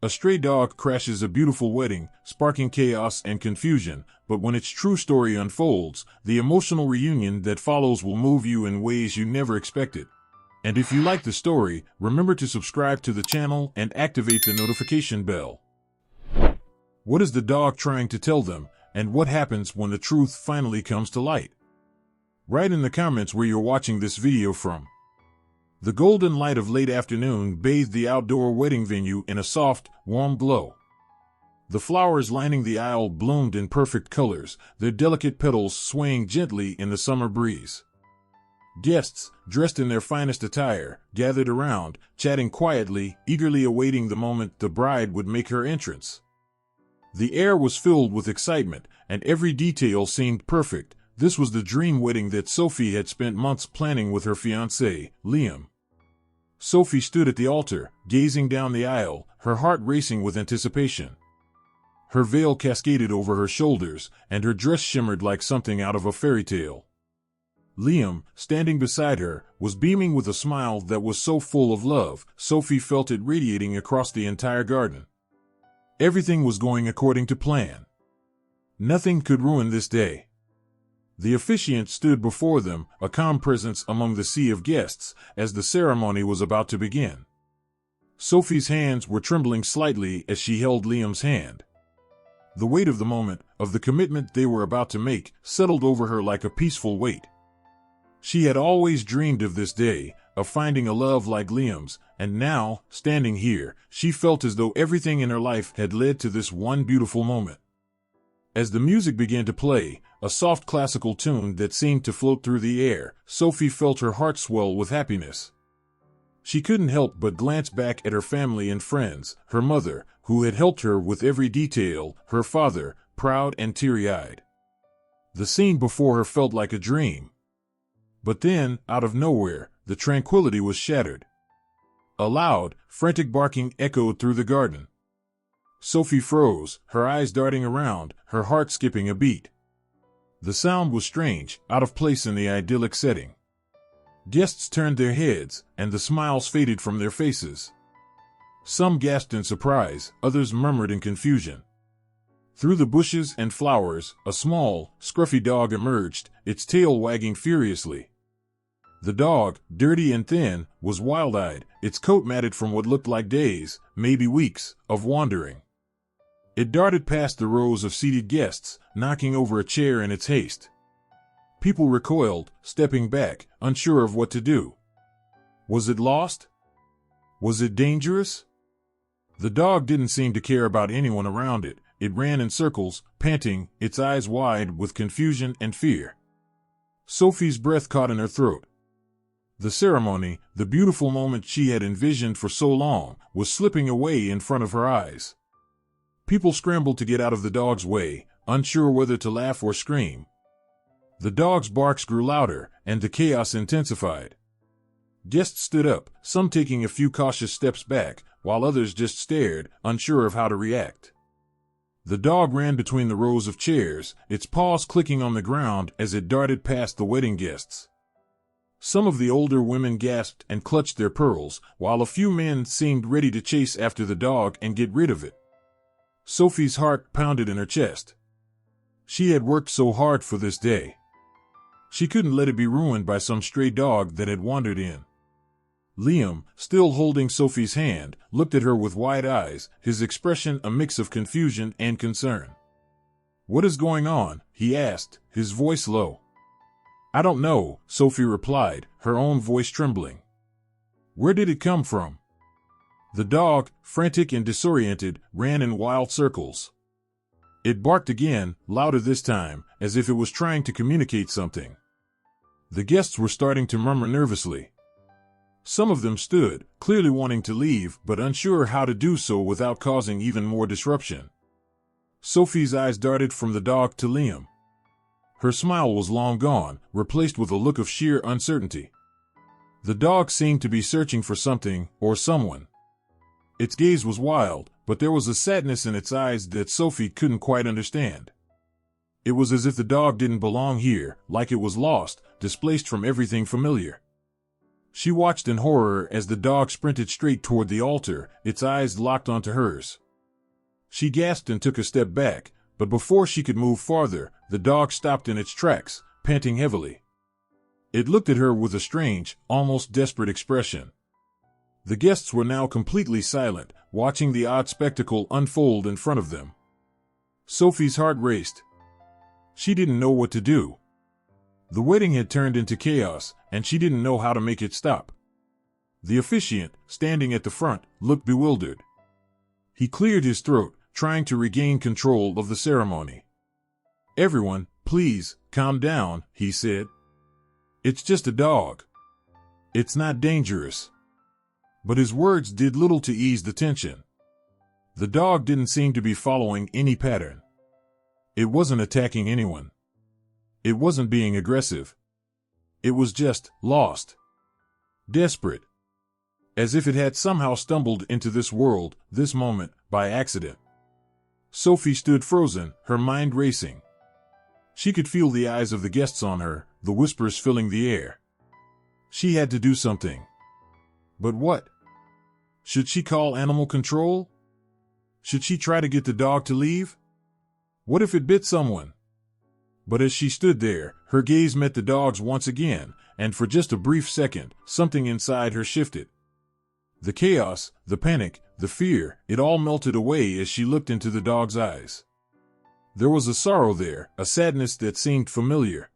A stray dog crashes a beautiful wedding, sparking chaos and confusion, but when its true story unfolds, the emotional reunion that follows will move you in ways you never expected. And if you like the story, remember to subscribe to the channel and activate the notification bell. What is the dog trying to tell them, and what happens when the truth finally comes to light? Write in the comments where you're watching this video from. The golden light of late afternoon bathed the outdoor wedding venue in a soft, warm glow. The flowers lining the aisle bloomed in perfect colors, their delicate petals swaying gently in the summer breeze. Guests, dressed in their finest attire, gathered around, chatting quietly, eagerly awaiting the moment the bride would make her entrance. The air was filled with excitement, and every detail seemed perfect. This was the dream wedding that Sophie had spent months planning with her fiancé, Liam. Sophie stood at the altar, gazing down the aisle, her heart racing with anticipation. Her veil cascaded over her shoulders, and her dress shimmered like something out of a fairy tale. Liam, standing beside her, was beaming with a smile that was so full of love, Sophie felt it radiating across the entire garden. Everything was going according to plan. Nothing could ruin this day. The officiant stood before them, a calm presence among the sea of guests, as the ceremony was about to begin. Sophie's hands were trembling slightly as she held Liam's hand. The weight of the moment, of the commitment they were about to make, settled over her like a peaceful weight. She had always dreamed of this day, of finding a love like Liam's, and now, standing here, she felt as though everything in her life had led to this one beautiful moment. As the music began to play, a soft classical tune that seemed to float through the air, Sophie felt her heart swell with happiness. She couldn't help but glance back at her family and friends, her mother, who had helped her with every detail, her father, proud and teary-eyed. The scene before her felt like a dream. But then, out of nowhere, the tranquility was shattered. A loud, frantic barking echoed through the garden. Sophie froze, her eyes darting around, her heart skipping a beat. The sound was strange, out of place in the idyllic setting. Guests turned their heads, and the smiles faded from their faces. Some gasped in surprise, others murmured in confusion. Through the bushes and flowers, a small, scruffy dog emerged, its tail wagging furiously. The dog, dirty and thin, was wild-eyed, its coat matted from what looked like days, maybe weeks, of wandering. It darted past the rows of seated guests, knocking over a chair in its haste. People recoiled, stepping back, unsure of what to do. Was it lost? Was it dangerous? The dog didn't seem to care about anyone around it. It ran in circles, panting, its eyes wide with confusion and fear. Sophie's breath caught in her throat. The ceremony, the beautiful moment she had envisioned for so long, was slipping away in front of her eyes. People scrambled to get out of the dog's way, unsure whether to laugh or scream. The dog's barks grew louder, and the chaos intensified. Guests stood up, some taking a few cautious steps back, while others just stared, unsure of how to react. The dog ran between the rows of chairs, its paws clicking on the ground as it darted past the wedding guests. Some of the older women gasped and clutched their pearls, while a few men seemed ready to chase after the dog and get rid of it. Sophie's heart pounded in her chest. She had worked so hard for this day. She couldn't let it be ruined by some stray dog that had wandered in. Liam, still holding Sophie's hand, looked at her with wide eyes, his expression a mix of confusion and concern. "What is going on?" he asked, his voice low. "I don't know," Sophie replied, her own voice trembling. "Where did it come from?" The dog, frantic and disoriented, ran in wild circles. It barked again, louder this time, as if it was trying to communicate something. The guests were starting to murmur nervously. Some of them stood, clearly wanting to leave, but unsure how to do so without causing even more disruption. Sophie's eyes darted from the dog to Liam. Her smile was long gone, replaced with a look of sheer uncertainty. The dog seemed to be searching for something, or someone. Its gaze was wild, but there was a sadness in its eyes that Sophie couldn't quite understand. It was as if the dog didn't belong here, like it was lost, displaced from everything familiar. She watched in horror as the dog sprinted straight toward the altar, its eyes locked onto hers. She gasped and took a step back, but before she could move farther, the dog stopped in its tracks, panting heavily. It looked at her with a strange, almost desperate expression. The guests were now completely silent, watching the odd spectacle unfold in front of them. Sophie's heart raced. She didn't know what to do. The wedding had turned into chaos, and she didn't know how to make it stop. The officiant, standing at the front, looked bewildered. He cleared his throat, trying to regain control of the ceremony. "Everyone, please, calm down," he said. "It's just a dog. It's not dangerous." But his words did little to ease the tension. The dog didn't seem to be following any pattern. It wasn't attacking anyone. It wasn't being aggressive. It was just lost. Desperate. As if it had somehow stumbled into this world, this moment, by accident. Sophie stood frozen, her mind racing. She could feel the eyes of the guests on her, the whispers filling the air. She had to do something. But what? Should she call animal control? Should she try to get the dog to leave? What if it bit someone? But as she stood there, her gaze met the dog's once again, and for just a brief second, something inside her shifted. The chaos, the panic, the fear, it all melted away as she looked into the dog's eyes. There was a sorrow there, a sadness that seemed familiar.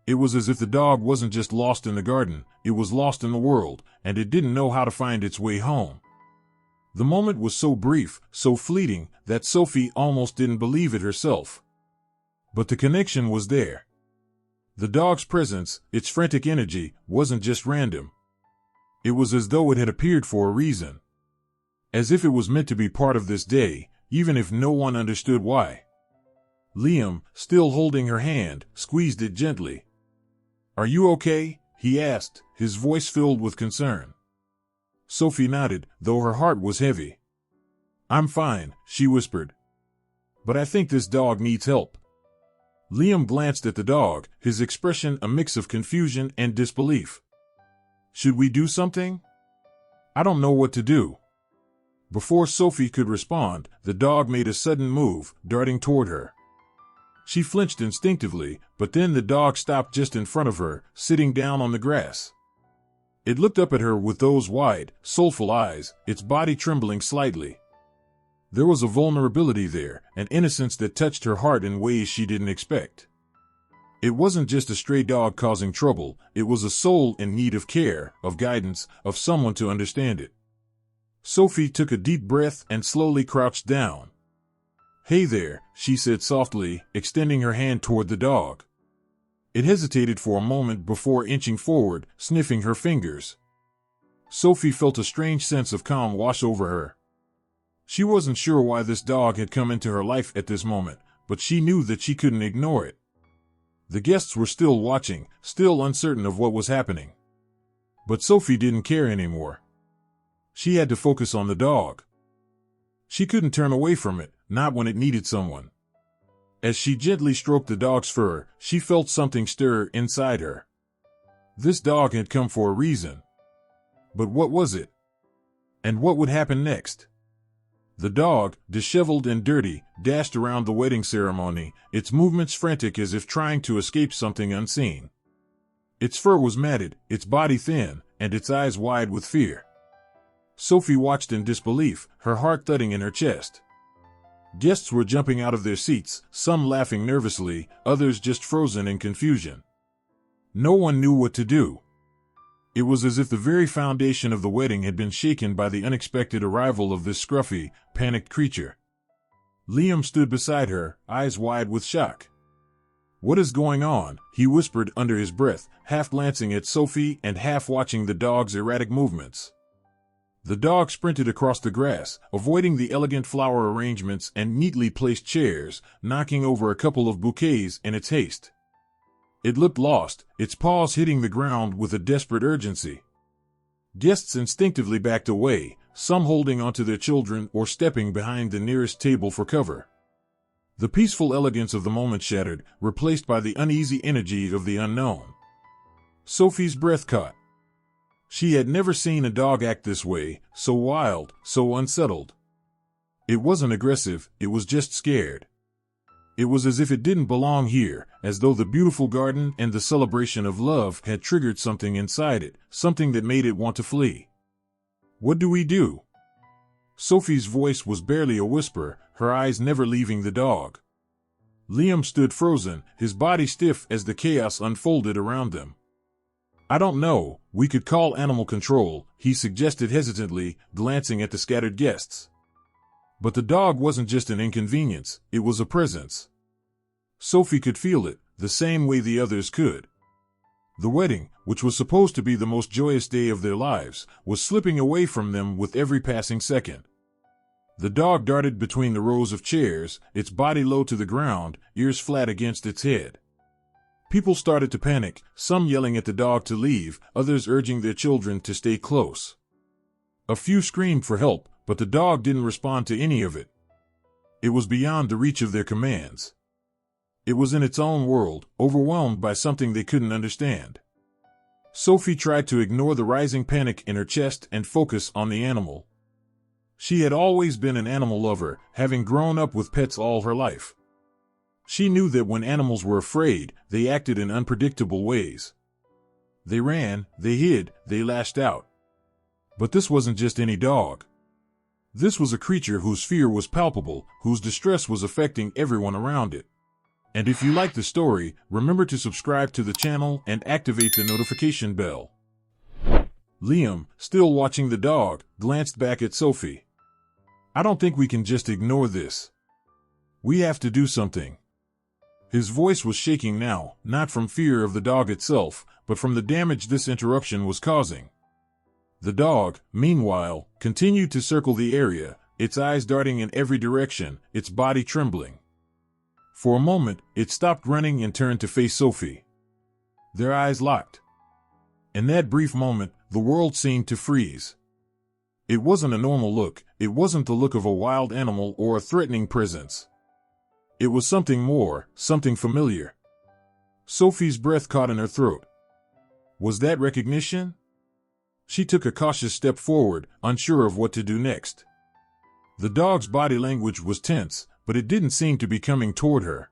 It was as if the dog wasn't just lost in the garden, it was lost in the world, and it didn't know how to find its way home. The moment was so brief, so fleeting, that Sophie almost didn't believe it herself. But the connection was there. The dog's presence, its frantic energy, wasn't just random. It was as though it had appeared for a reason. As if it was meant to be part of this day, even if no one understood why. Liam, still holding her hand, squeezed it gently. "Are you okay?" he asked, his voice filled with concern. Sophie nodded, though her heart was heavy. "I'm fine," she whispered. "But I think this dog needs help." Liam glanced at the dog, his expression a mix of confusion and disbelief. "Should we do something?" "I don't know what to do." Before Sophie could respond, the dog made a sudden move, darting toward her. She flinched instinctively, but then the dog stopped just in front of her, sitting down on the grass. It looked up at her with those wide, soulful eyes, its body trembling slightly. There was a vulnerability there, an innocence that touched her heart in ways she didn't expect. It wasn't just a stray dog causing trouble, it was a soul in need of care, of guidance, of someone to understand it. Sophie took a deep breath and slowly crouched down. "Hey there," she said softly, extending her hand toward the dog. It hesitated for a moment before inching forward, sniffing her fingers. Sophie felt a strange sense of calm wash over her. She wasn't sure why this dog had come into her life at this moment, but she knew that she couldn't ignore it. The guests were still watching, still uncertain of what was happening. But Sophie didn't care anymore. She had to focus on the dog. She couldn't turn away from it, not when it needed someone. As she gently stroked the dog's fur, she felt something stir inside her. This dog had come for a reason. But what was it? And what would happen next? The dog, disheveled and dirty, dashed around the wedding ceremony, its movements frantic as if trying to escape something unseen. Its fur was matted, its body thin, and its eyes wide with fear. Sophie watched in disbelief, her heart thudding in her chest. Guests were jumping out of their seats, some laughing nervously, others just frozen in confusion. No one knew what to do. It was as if the very foundation of the wedding had been shaken by the unexpected arrival of this scruffy, panicked creature. Liam stood beside her, eyes wide with shock. "What is going on?" he whispered under his breath, half glancing at Sophie and half watching the dog's erratic movements. The dog sprinted across the grass, avoiding the elegant flower arrangements and neatly placed chairs, knocking over a couple of bouquets in its haste. It looked lost, its paws hitting the ground with a desperate urgency. Guests instinctively backed away, some holding onto their children or stepping behind the nearest table for cover. The peaceful elegance of the moment shattered, replaced by the uneasy energy of the unknown. Sophie's breath caught. She had never seen a dog act this way, so wild, so unsettled. It wasn't aggressive, it was just scared. It was as if it didn't belong here, as though the beautiful garden and the celebration of love had triggered something inside it, something that made it want to flee. What do we do? Sophie's voice was barely a whisper, her eyes never leaving the dog. Liam stood frozen, his body stiff as the chaos unfolded around them. I don't know, we could call animal control, he suggested hesitantly, glancing at the scattered guests. But the dog wasn't just an inconvenience, it was a presence. Sophie could feel it, the same way the others could. The wedding, which was supposed to be the most joyous day of their lives, was slipping away from them with every passing second. The dog darted between the rows of chairs, its body low to the ground, ears flat against its head. People started to panic, some yelling at the dog to leave, others urging their children to stay close. A few screamed for help, but the dog didn't respond to any of it. It was beyond the reach of their commands. It was in its own world, overwhelmed by something they couldn't understand. Sophie tried to ignore the rising panic in her chest and focus on the animal. She had always been an animal lover, having grown up with pets all her life. She knew that when animals were afraid, they acted in unpredictable ways. They ran, they hid, they lashed out. But this wasn't just any dog. This was a creature whose fear was palpable, whose distress was affecting everyone around it. And if you like the story, remember to subscribe to the channel and activate the notification bell. Liam, still watching the dog, glanced back at Sophie. I don't think we can just ignore this. We have to do something. His voice was shaking now, not from fear of the dog itself, but from the damage this interruption was causing. The dog, meanwhile, continued to circle the area, its eyes darting in every direction, its body trembling. For a moment, it stopped running and turned to face Sophie. Their eyes locked. In that brief moment, the world seemed to freeze. It wasn't a normal look, it wasn't the look of a wild animal or a threatening presence. It was something more, something familiar. Sophie's breath caught in her throat. Was that recognition? She took a cautious step forward, unsure of what to do next. The dog's body language was tense, but it didn't seem to be coming toward her.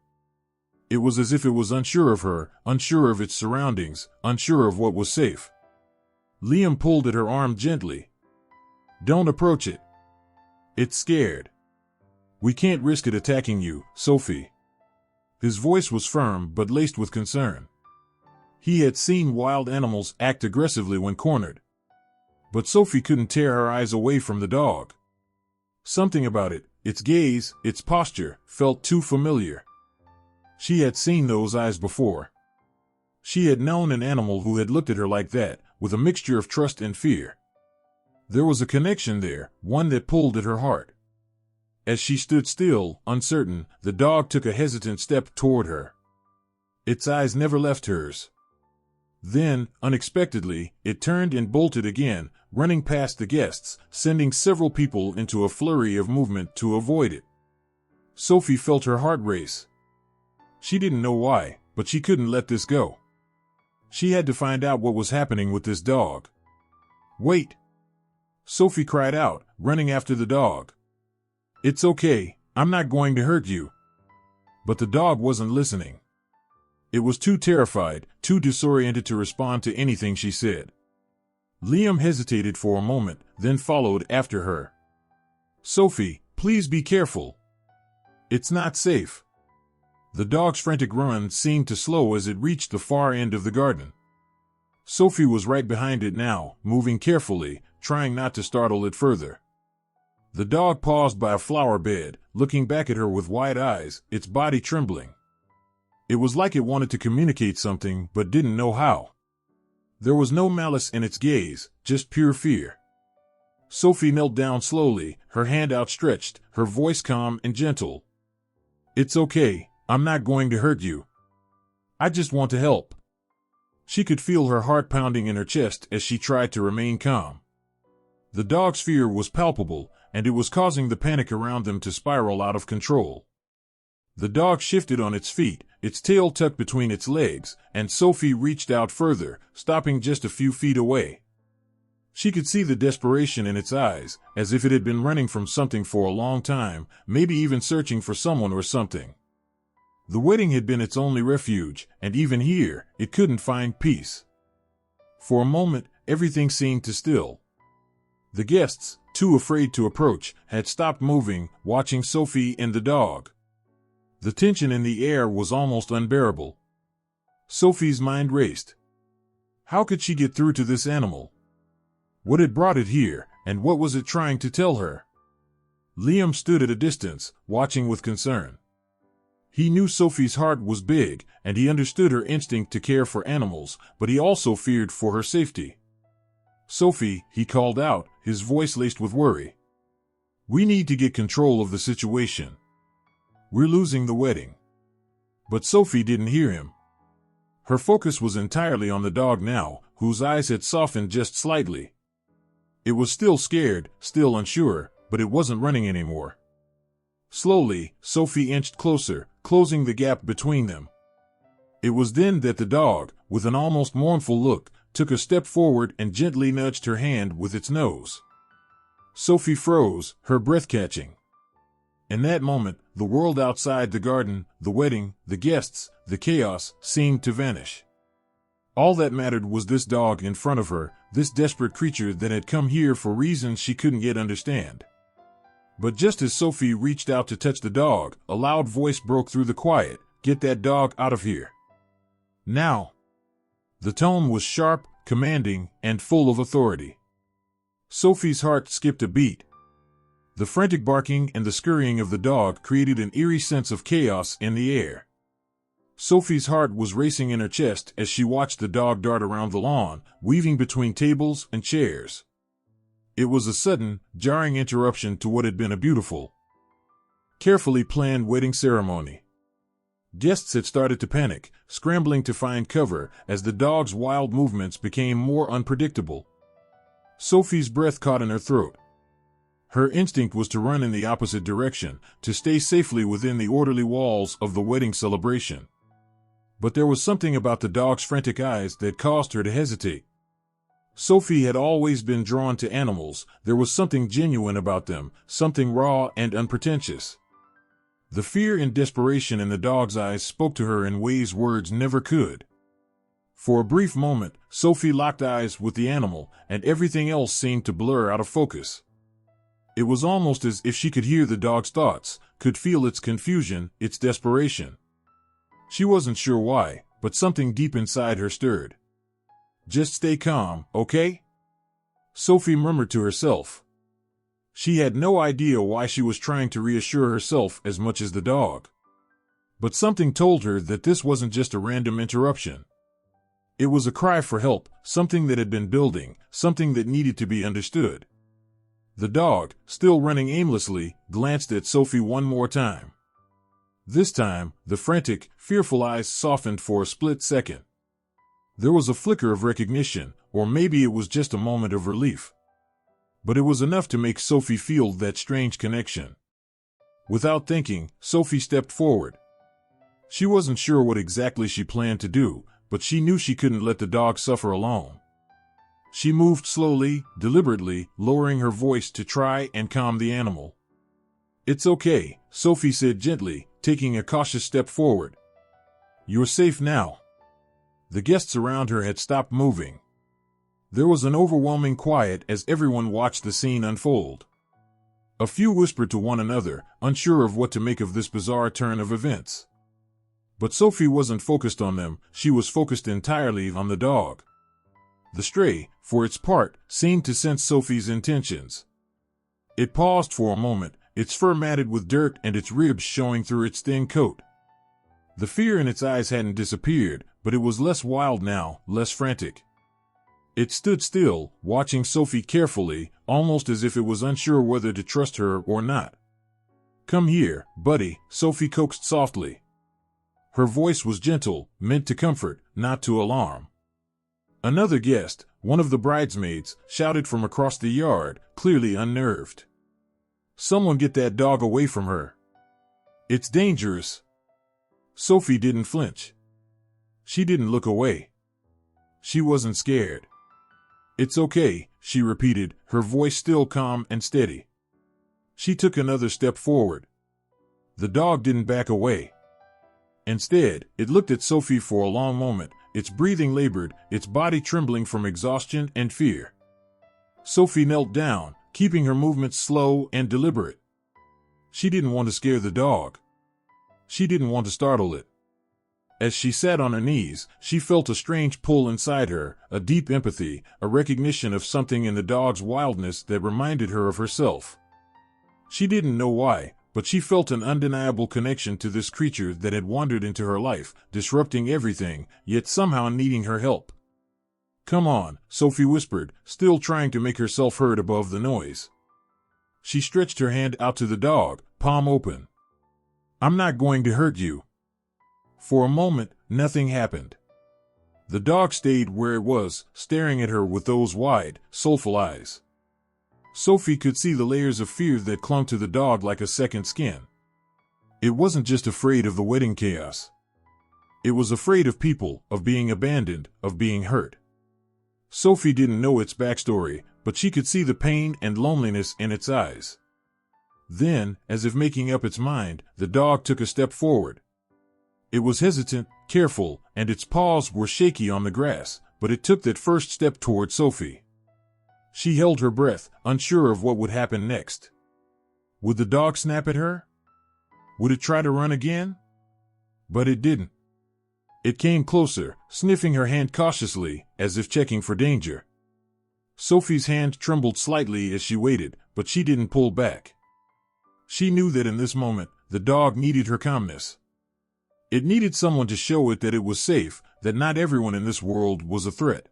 It was as if it was unsure of her, unsure of its surroundings, unsure of what was safe. Liam pulled at her arm gently. Don't approach it. It's scared. We can't risk it attacking you, Sophie. His voice was firm but laced with concern. He had seen wild animals act aggressively when cornered. But Sophie couldn't tear her eyes away from the dog. Something about it, its gaze, its posture, felt too familiar. She had seen those eyes before. She had known an animal who had looked at her like that, with a mixture of trust and fear. There was a connection there, one that pulled at her heart. As she stood still, uncertain, the dog took a hesitant step toward her. Its eyes never left hers. Then, unexpectedly, it turned and bolted again, running past the guests, sending several people into a flurry of movement to avoid it. Sophie felt her heart race. She didn't know why, but she couldn't let this go. She had to find out what was happening with this dog. Wait! Sophie cried out, running after the dog. It's okay, I'm not going to hurt you. But the dog wasn't listening. It was too terrified, too disoriented to respond to anything she said. Liam hesitated for a moment, then followed after her. Sophie, please be careful. It's not safe. The dog's frantic run seemed to slow as it reached the far end of the garden. Sophie was right behind it now, moving carefully, trying not to startle it further. The dog paused by a flower bed, looking back at her with wide eyes, its body trembling. It was like it wanted to communicate something, but didn't know how. There was no malice in its gaze, just pure fear. Sophie knelt down slowly, her hand outstretched, her voice calm and gentle. It's okay, I'm not going to hurt you. I just want to help. She could feel her heart pounding in her chest as she tried to remain calm. The dog's fear was palpable, and it was causing the panic around them to spiral out of control. The dog shifted on its feet, its tail tucked between its legs, and Sophie reached out further, stopping just a few feet away. She could see the desperation in its eyes, as if it had been running from something for a long time, maybe even searching for someone or something. The wedding had been its only refuge, and even here, it couldn't find peace. For a moment, everything seemed to still. The guests, too afraid to approach, had stopped moving, watching Sophie and the dog. The tension in the air was almost unbearable. Sophie's mind raced. How could she get through to this animal? What had brought it here, and what was it trying to tell her? Liam stood at a distance, watching with concern. He knew Sophie's heart was big, and he understood her instinct to care for animals, but he also feared for her safety. "Sophie," he called out, his voice laced with worry. "We need to get control of the situation. We're losing the wedding." But Sophie didn't hear him. Her focus was entirely on the dog now, whose eyes had softened just slightly. It was still scared, still unsure, but it wasn't running anymore. Slowly, Sophie inched closer, closing the gap between them. It was then that the dog, with an almost mournful look, took a step forward and gently nudged her hand with its nose. Sophie froze, her breath catching. In that moment, the world outside the garden, the wedding, the guests, the chaos, seemed to vanish. All that mattered was this dog in front of her, this desperate creature that had come here for reasons she couldn't yet understand. But just as Sophie reached out to touch the dog, a loud voice broke through the quiet. "Get that dog out of here. Now." The tone was sharp, commanding, and full of authority. Sophie's heart skipped a beat. The frantic barking and the scurrying of the dog created an eerie sense of chaos in the air. Sophie's heart was racing in her chest as she watched the dog dart around the lawn, weaving between tables and chairs. It was a sudden, jarring interruption to what had been a beautiful, carefully planned wedding ceremony. Guests had started to panic, scrambling to find cover as the dog's wild movements became more unpredictable. Sophie's breath caught in her throat. Her instinct was to run in the opposite direction, to stay safely within the orderly walls of the wedding celebration. But there was something about the dog's frantic eyes that caused her to hesitate. Sophie had always been drawn to animals. There was something genuine about them, something raw and unpretentious. The fear and desperation in the dog's eyes spoke to her in ways words never could. For a brief moment, Sophie locked eyes with the animal, and everything else seemed to blur out of focus. It was almost as if she could hear the dog's thoughts, could feel its confusion, its desperation. She wasn't sure why, but something deep inside her stirred. "Just stay calm, okay?" Sophie murmured to herself. She had no idea why she was trying to reassure herself as much as the dog. But something told her that this wasn't just a random interruption. It was a cry for help, something that had been building, something that needed to be understood. The dog, still running aimlessly, glanced at Sophie one more time. This time, the frantic, fearful eyes softened for a split second. There was a flicker of recognition, or maybe it was just a moment of relief. But it was enough to make Sophie feel that strange connection. Without thinking, Sophie stepped forward. She wasn't sure what exactly she planned to do, but she knew she couldn't let the dog suffer alone. She moved slowly, deliberately, lowering her voice to try and calm the animal. "It's okay," Sophie said gently, taking a cautious step forward. "You're safe now." The guests around her had stopped moving. There was an overwhelming quiet as everyone watched the scene unfold. A few whispered to one another, unsure of what to make of this bizarre turn of events. But Sophie wasn't focused on them, she was focused entirely on the dog. The stray, for its part, seemed to sense Sophie's intentions. It paused for a moment, its fur matted with dirt and its ribs showing through its thin coat. The fear in its eyes hadn't disappeared, but it was less wild now, less frantic. It stood still, watching Sophie carefully, almost as if it was unsure whether to trust her or not. "Come here, buddy," Sophie coaxed softly. Her voice was gentle, meant to comfort, not to alarm. Another guest, one of the bridesmaids, shouted from across the yard, clearly unnerved. "Someone get that dog away from her. It's dangerous." Sophie didn't flinch. She didn't look away. She wasn't scared. It's okay, she repeated, her voice still calm and steady. She took another step forward. The dog didn't back away. Instead, it looked at Sophie for a long moment, its breathing labored, its body trembling from exhaustion and fear. Sophie knelt down, keeping her movements slow and deliberate. She didn't want to scare the dog. She didn't want to startle it. As she sat on her knees, she felt a strange pull inside her, a deep empathy, a recognition of something in the dog's wildness that reminded her of herself. She didn't know why, but she felt an undeniable connection to this creature that had wandered into her life, disrupting everything, yet somehow needing her help. "Come on," Sophie whispered, still trying to make herself heard above the noise. She stretched her hand out to the dog, palm open. "I'm not going to hurt you." For a moment, nothing happened. The dog stayed where it was, staring at her with those wide, soulful eyes. Sophie could see the layers of fear that clung to the dog like a second skin. It wasn't just afraid of the wedding chaos. It was afraid of people, of being abandoned, of being hurt. Sophie didn't know its backstory, but she could see the pain and loneliness in its eyes. Then, as if making up its mind, the dog took a step forward. It was hesitant, careful, and its paws were shaky on the grass, but it took that first step toward Sophie. She held her breath, unsure of what would happen next. Would the dog snap at her? Would it try to run again? But it didn't. It came closer, sniffing her hand cautiously, as if checking for danger. Sophie's hand trembled slightly as she waited, but she didn't pull back. She knew that in this moment, the dog needed her calmness. It needed someone to show it that it was safe, that not everyone in this world was a threat.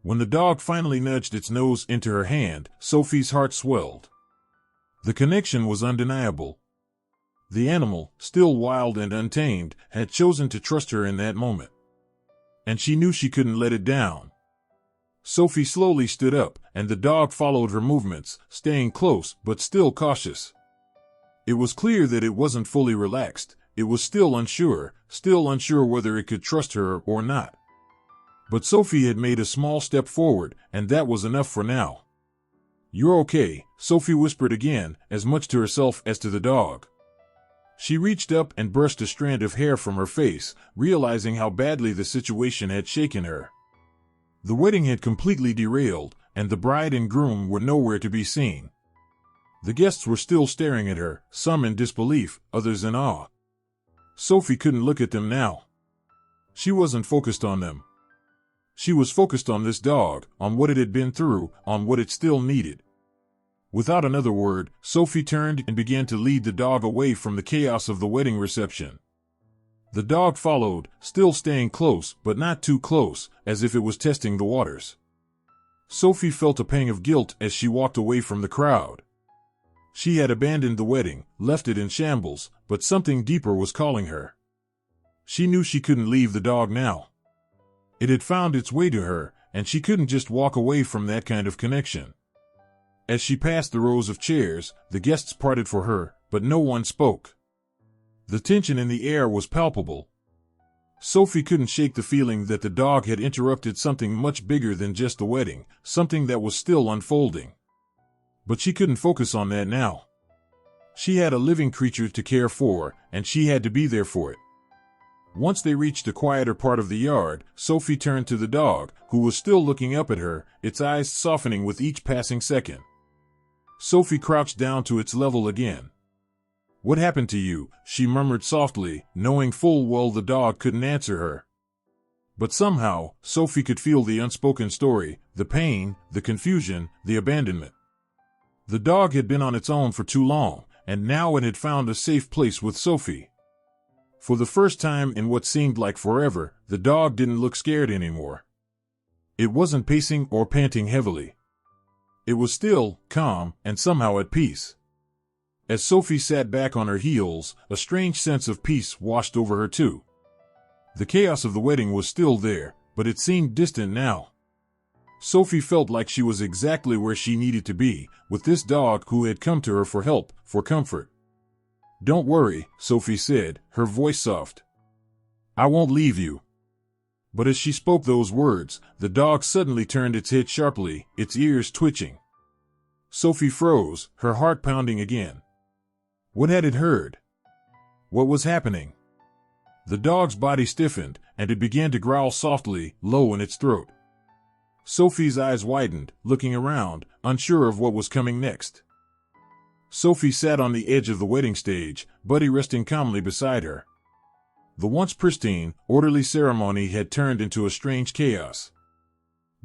When the dog finally nudged its nose into her hand, Sophie's heart swelled. The connection was undeniable. The animal, still wild and untamed, had chosen to trust her in that moment. And she knew she couldn't let it down. Sophie slowly stood up, and the dog followed her movements, staying close but still cautious. It was clear that it wasn't fully relaxed. It was still unsure whether it could trust her or not. But Sophie had made a small step forward, and that was enough for now. "You're okay," Sophie whispered again, as much to herself as to the dog. She reached up and brushed a strand of hair from her face, realizing how badly the situation had shaken her. The wedding had completely derailed, and the bride and groom were nowhere to be seen. The guests were still staring at her, some in disbelief, others in awe. Sophie couldn't look at them now. She wasn't focused on them. She was focused on this dog, on what it had been through, on what it still needed. Without another word, Sophie turned and began to lead the dog away from the chaos of the wedding reception. The dog followed, still staying close, but not too close, as if it was testing the waters. Sophie felt a pang of guilt as she walked away from the crowd. She had abandoned the wedding, left it in shambles, but something deeper was calling her. She knew she couldn't leave the dog now. It had found its way to her, and she couldn't just walk away from that kind of connection. As she passed the rows of chairs, the guests parted for her, but no one spoke. The tension in the air was palpable. Sophie couldn't shake the feeling that the dog had interrupted something much bigger than just the wedding, something that was still unfolding. But she couldn't focus on that now. She had a living creature to care for, and she had to be there for it. Once they reached a quieter part of the yard, Sophie turned to the dog, who was still looking up at her, its eyes softening with each passing second. Sophie crouched down to its level again. "What happened to you?" she murmured softly, knowing full well the dog couldn't answer her. But somehow, Sophie could feel the unspoken story, the pain, the confusion, the abandonment. The dog had been on its own for too long, and now it had found a safe place with Sophie. For the first time in what seemed like forever, the dog didn't look scared anymore. It wasn't pacing or panting heavily. It was still, calm, and somehow at peace. As Sophie sat back on her heels, a strange sense of peace washed over her too. The chaos of the wedding was still there, but it seemed distant now. Sophie felt like she was exactly where she needed to be, with this dog who had come to her for help, for comfort. "Don't worry," Sophie said, her voice soft. "I won't leave you." But as she spoke those words, the dog suddenly turned its head sharply, its ears twitching. Sophie froze, her heart pounding again. What had it heard? What was happening? The dog's body stiffened, and it began to growl softly, low in its throat. Sophie's eyes widened, looking around, unsure of what was coming next. Sophie sat on the edge of the wedding stage, Buddy resting calmly beside her. The once pristine, orderly ceremony had turned into a strange chaos.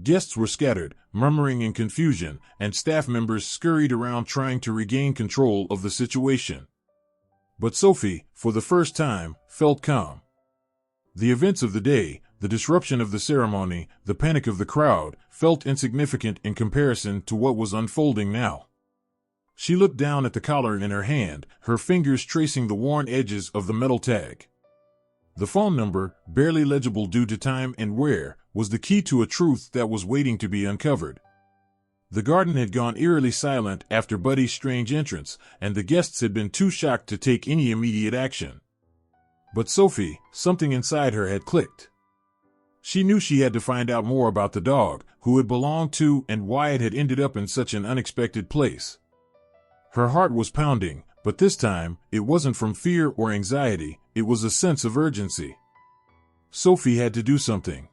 Guests were scattered, murmuring in confusion, and staff members scurried around trying to regain control of the situation. But Sophie, for the first time, felt calm. The events of the day, the disruption of the ceremony, the panic of the crowd, felt insignificant in comparison to what was unfolding now. She looked down at the collar in her hand, her fingers tracing the worn edges of the metal tag. The phone number, barely legible due to time and wear, was the key to a truth that was waiting to be uncovered. The garden had gone eerily silent after Buddy's strange entrance, and the guests had been too shocked to take any immediate action. But Sophie, something inside her had clicked. She knew she had to find out more about the dog, who it belonged to, and why it had ended up in such an unexpected place. Her heart was pounding, but this time, it wasn't from fear or anxiety, it was a sense of urgency. Sophie had to do something.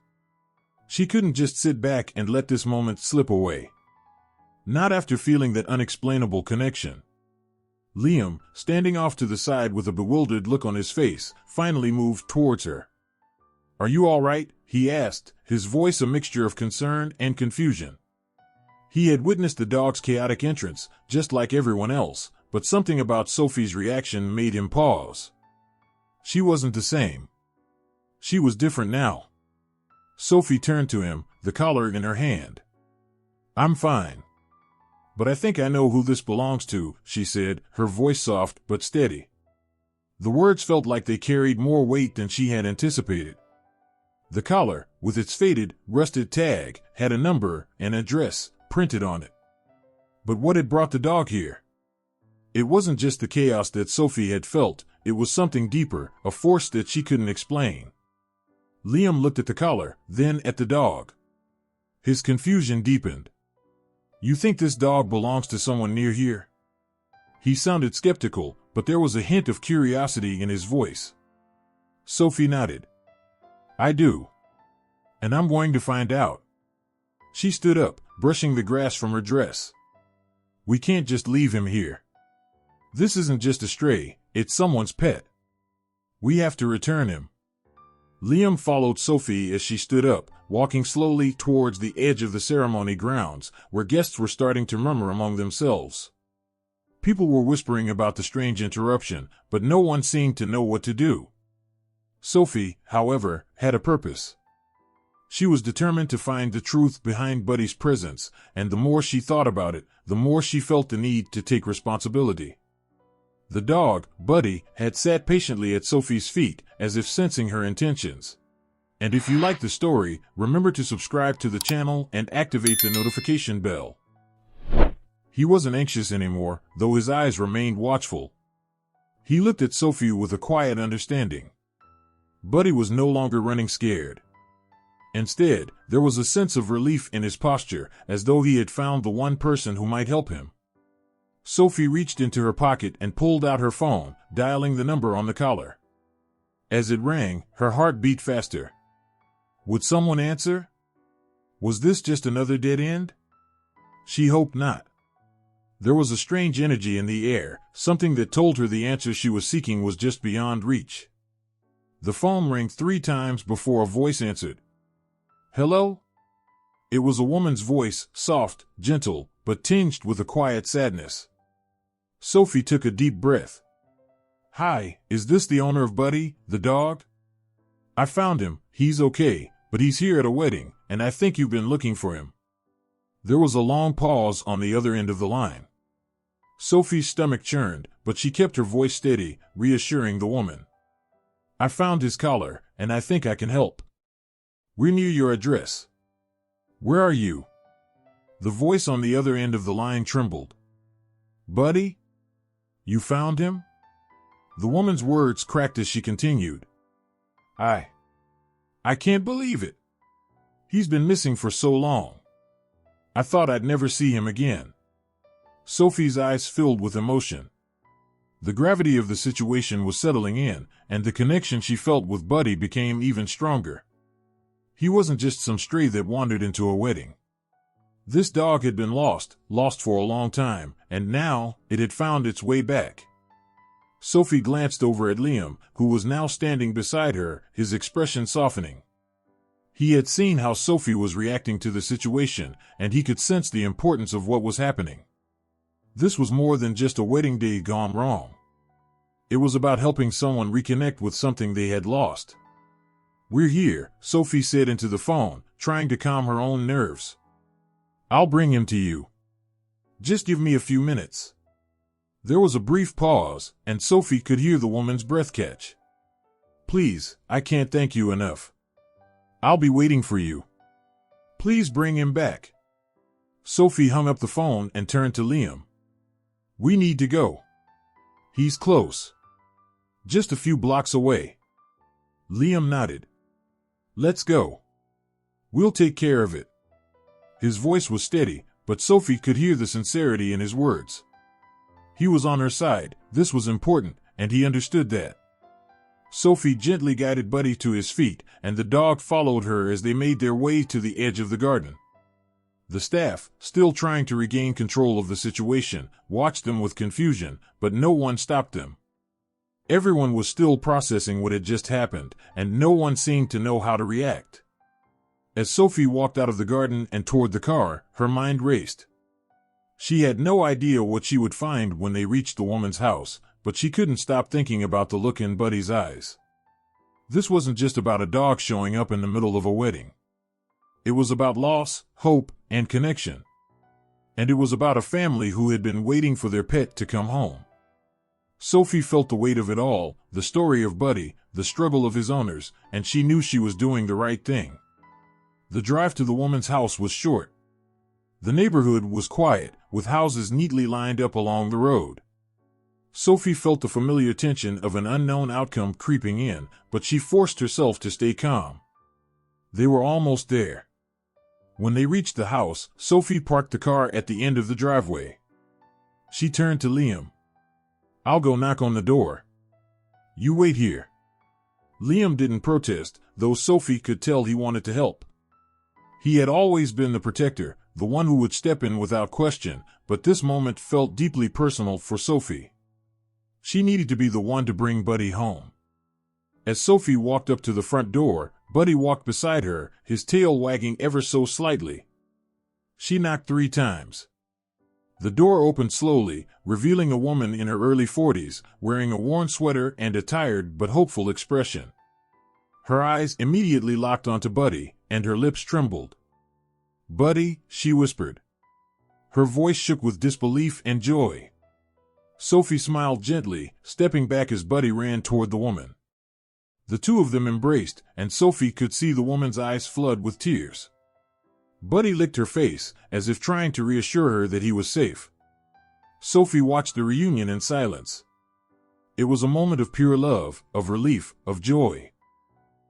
She couldn't just sit back and let this moment slip away. Not after feeling that unexplainable connection. Liam, standing off to the side with a bewildered look on his face, finally moved towards her. "Are you all right?" he asked, his voice a mixture of concern and confusion. He had witnessed the dog's chaotic entrance, just like everyone else, but something about Sophie's reaction made him pause. She wasn't the same. She was different now. Sophie turned to him, the collar in her hand. "I'm fine. But I think I know who this belongs to," she said, her voice soft but steady. The words felt like they carried more weight than she had anticipated. The collar, with its faded, rusted tag, had a number, an address, printed on it. But what had brought the dog here? It wasn't just the chaos that Sophie had felt, it was something deeper, a force that she couldn't explain. Liam looked at the collar, then at the dog. His confusion deepened. "You think this dog belongs to someone near here?" He sounded skeptical, but there was a hint of curiosity in his voice. Sophie nodded. "I do. And I'm going to find out." She stood up, brushing the grass from her dress. "We can't just leave him here. This isn't just a stray, it's someone's pet. We have to return him." Liam followed Sophie as she stood up, walking slowly towards the edge of the ceremony grounds, where guests were starting to murmur among themselves. People were whispering about the strange interruption, but no one seemed to know what to do. Sophie, however, had a purpose. She was determined to find the truth behind Buddy's presence, and the more she thought about it, the more she felt the need to take responsibility. The dog, Buddy, had sat patiently at Sophie's feet, as if sensing her intentions. And if you like the story, remember to subscribe to the channel and activate the notification bell. He wasn't anxious anymore, though his eyes remained watchful. He looked at Sophie with a quiet understanding. Buddy was no longer running scared. Instead, there was a sense of relief in his posture, as though he had found the one person who might help him. Sophie reached into her pocket and pulled out her phone, dialing the number on the collar. As it rang, her heart beat faster. Would someone answer? Was this just another dead end? She hoped not. There was a strange energy in the air, something that told her the answer she was seeking was just beyond reach. The phone rang 3 times before a voice answered. "Hello?" It was a woman's voice, soft, gentle, but tinged with a quiet sadness. Sophie took a deep breath. "Hi, is this the owner of Buddy, the dog? I found him, he's okay, but he's here at a wedding, and I think you've been looking for him." There was a long pause on the other end of the line. Sophie's stomach churned, but she kept her voice steady, reassuring the woman. "I found his collar, and I think I can help. We're near your address." "Where are you?" The voice on the other end of the line trembled. "Buddy? You found him?" The woman's words cracked as she continued. I can't believe it. He's been missing for so long. I thought I'd never see him again. Sophie's eyes filled with emotion. The gravity of the situation was settling in, and the connection she felt with Buddy became even stronger. He wasn't just some stray that wandered into a wedding. This dog had been lost for a long time, and now it had found its way back. Sophie glanced over at Liam, who was now standing beside her, his expression softening. He had seen how Sophie was reacting to the situation, and he could sense the importance of what was happening. This was more than just a wedding day gone wrong. It was about helping someone reconnect with something they had lost. "We're here," Sophie said into the phone, trying to calm her own nerves. "I'll bring him to you. Just give me a few minutes." There was a brief pause, and Sophie could hear the woman's breath catch. "Please, I can't thank you enough. I'll be waiting for you. Please bring him back." Sophie hung up the phone and turned to Liam. "We need to go. He's close. Just a few blocks away." Liam nodded. "Let's go. We'll take care of it." His voice was steady, but Sophie could hear the sincerity in his words. He was on her side, this was important, and he understood that. Sophie gently guided Buddy to his feet, and the dog followed her as they made their way to the edge of the garden. The staff, still trying to regain control of the situation, watched them with confusion, but no one stopped them. Everyone was still processing what had just happened, and no one seemed to know how to react. As Sophie walked out of the garden and toward the car, her mind raced. She had no idea what she would find when they reached the woman's house, but she couldn't stop thinking about the look in Buddy's eyes. This wasn't just about a dog showing up in the middle of a wedding. It was about loss, hope, and connection. And it was about a family who had been waiting for their pet to come home. Sophie felt the weight of it all, the story of Buddy, the struggle of his owners, and she knew she was doing the right thing. The drive to the woman's house was short. The neighborhood was quiet, with houses neatly lined up along the road. Sophie felt the familiar tension of an unknown outcome creeping in, but she forced herself to stay calm. They were almost there. When they reached the house, Sophie parked the car at the end of the driveway. She turned to Liam. "I'll go knock on the door. You wait here." Liam didn't protest, though Sophie could tell he wanted to help. He had always been the protector, the one who would step in without question, but this moment felt deeply personal for Sophie. She needed to be the one to bring Buddy home. As Sophie walked up to the front door, Buddy walked beside her, his tail wagging ever so slightly. She knocked 3 times. The door opened slowly, revealing a woman in her early 40s, wearing a worn sweater and a tired but hopeful expression. Her eyes immediately locked onto Buddy, and her lips trembled. "Buddy," she whispered. Her voice shook with disbelief and joy. Sophie smiled gently, stepping back as Buddy ran toward the woman. The two of them embraced, and Sophie could see the woman's eyes flood with tears. Buddy licked her face, as if trying to reassure her that he was safe. Sophie watched the reunion in silence. It was a moment of pure love, of relief, of joy.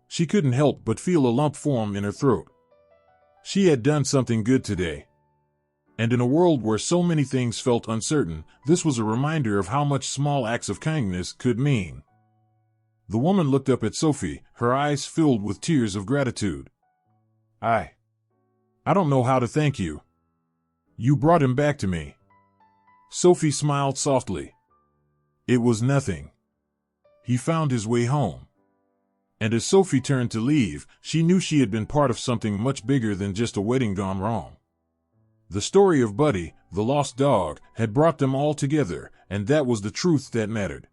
She couldn't help but feel a lump form in her throat. She had done something good today. And in a world where so many things felt uncertain, this was a reminder of how much small acts of kindness could mean. The woman looked up at Sophie, her eyes filled with tears of gratitude. I don't know how to thank you. You brought him back to me." Sophie smiled softly. "It was nothing. He found his way home." And as Sophie turned to leave, she knew she had been part of something much bigger than just a wedding gone wrong. The story of Buddy, the lost dog, had brought them all together, and that was the truth that mattered.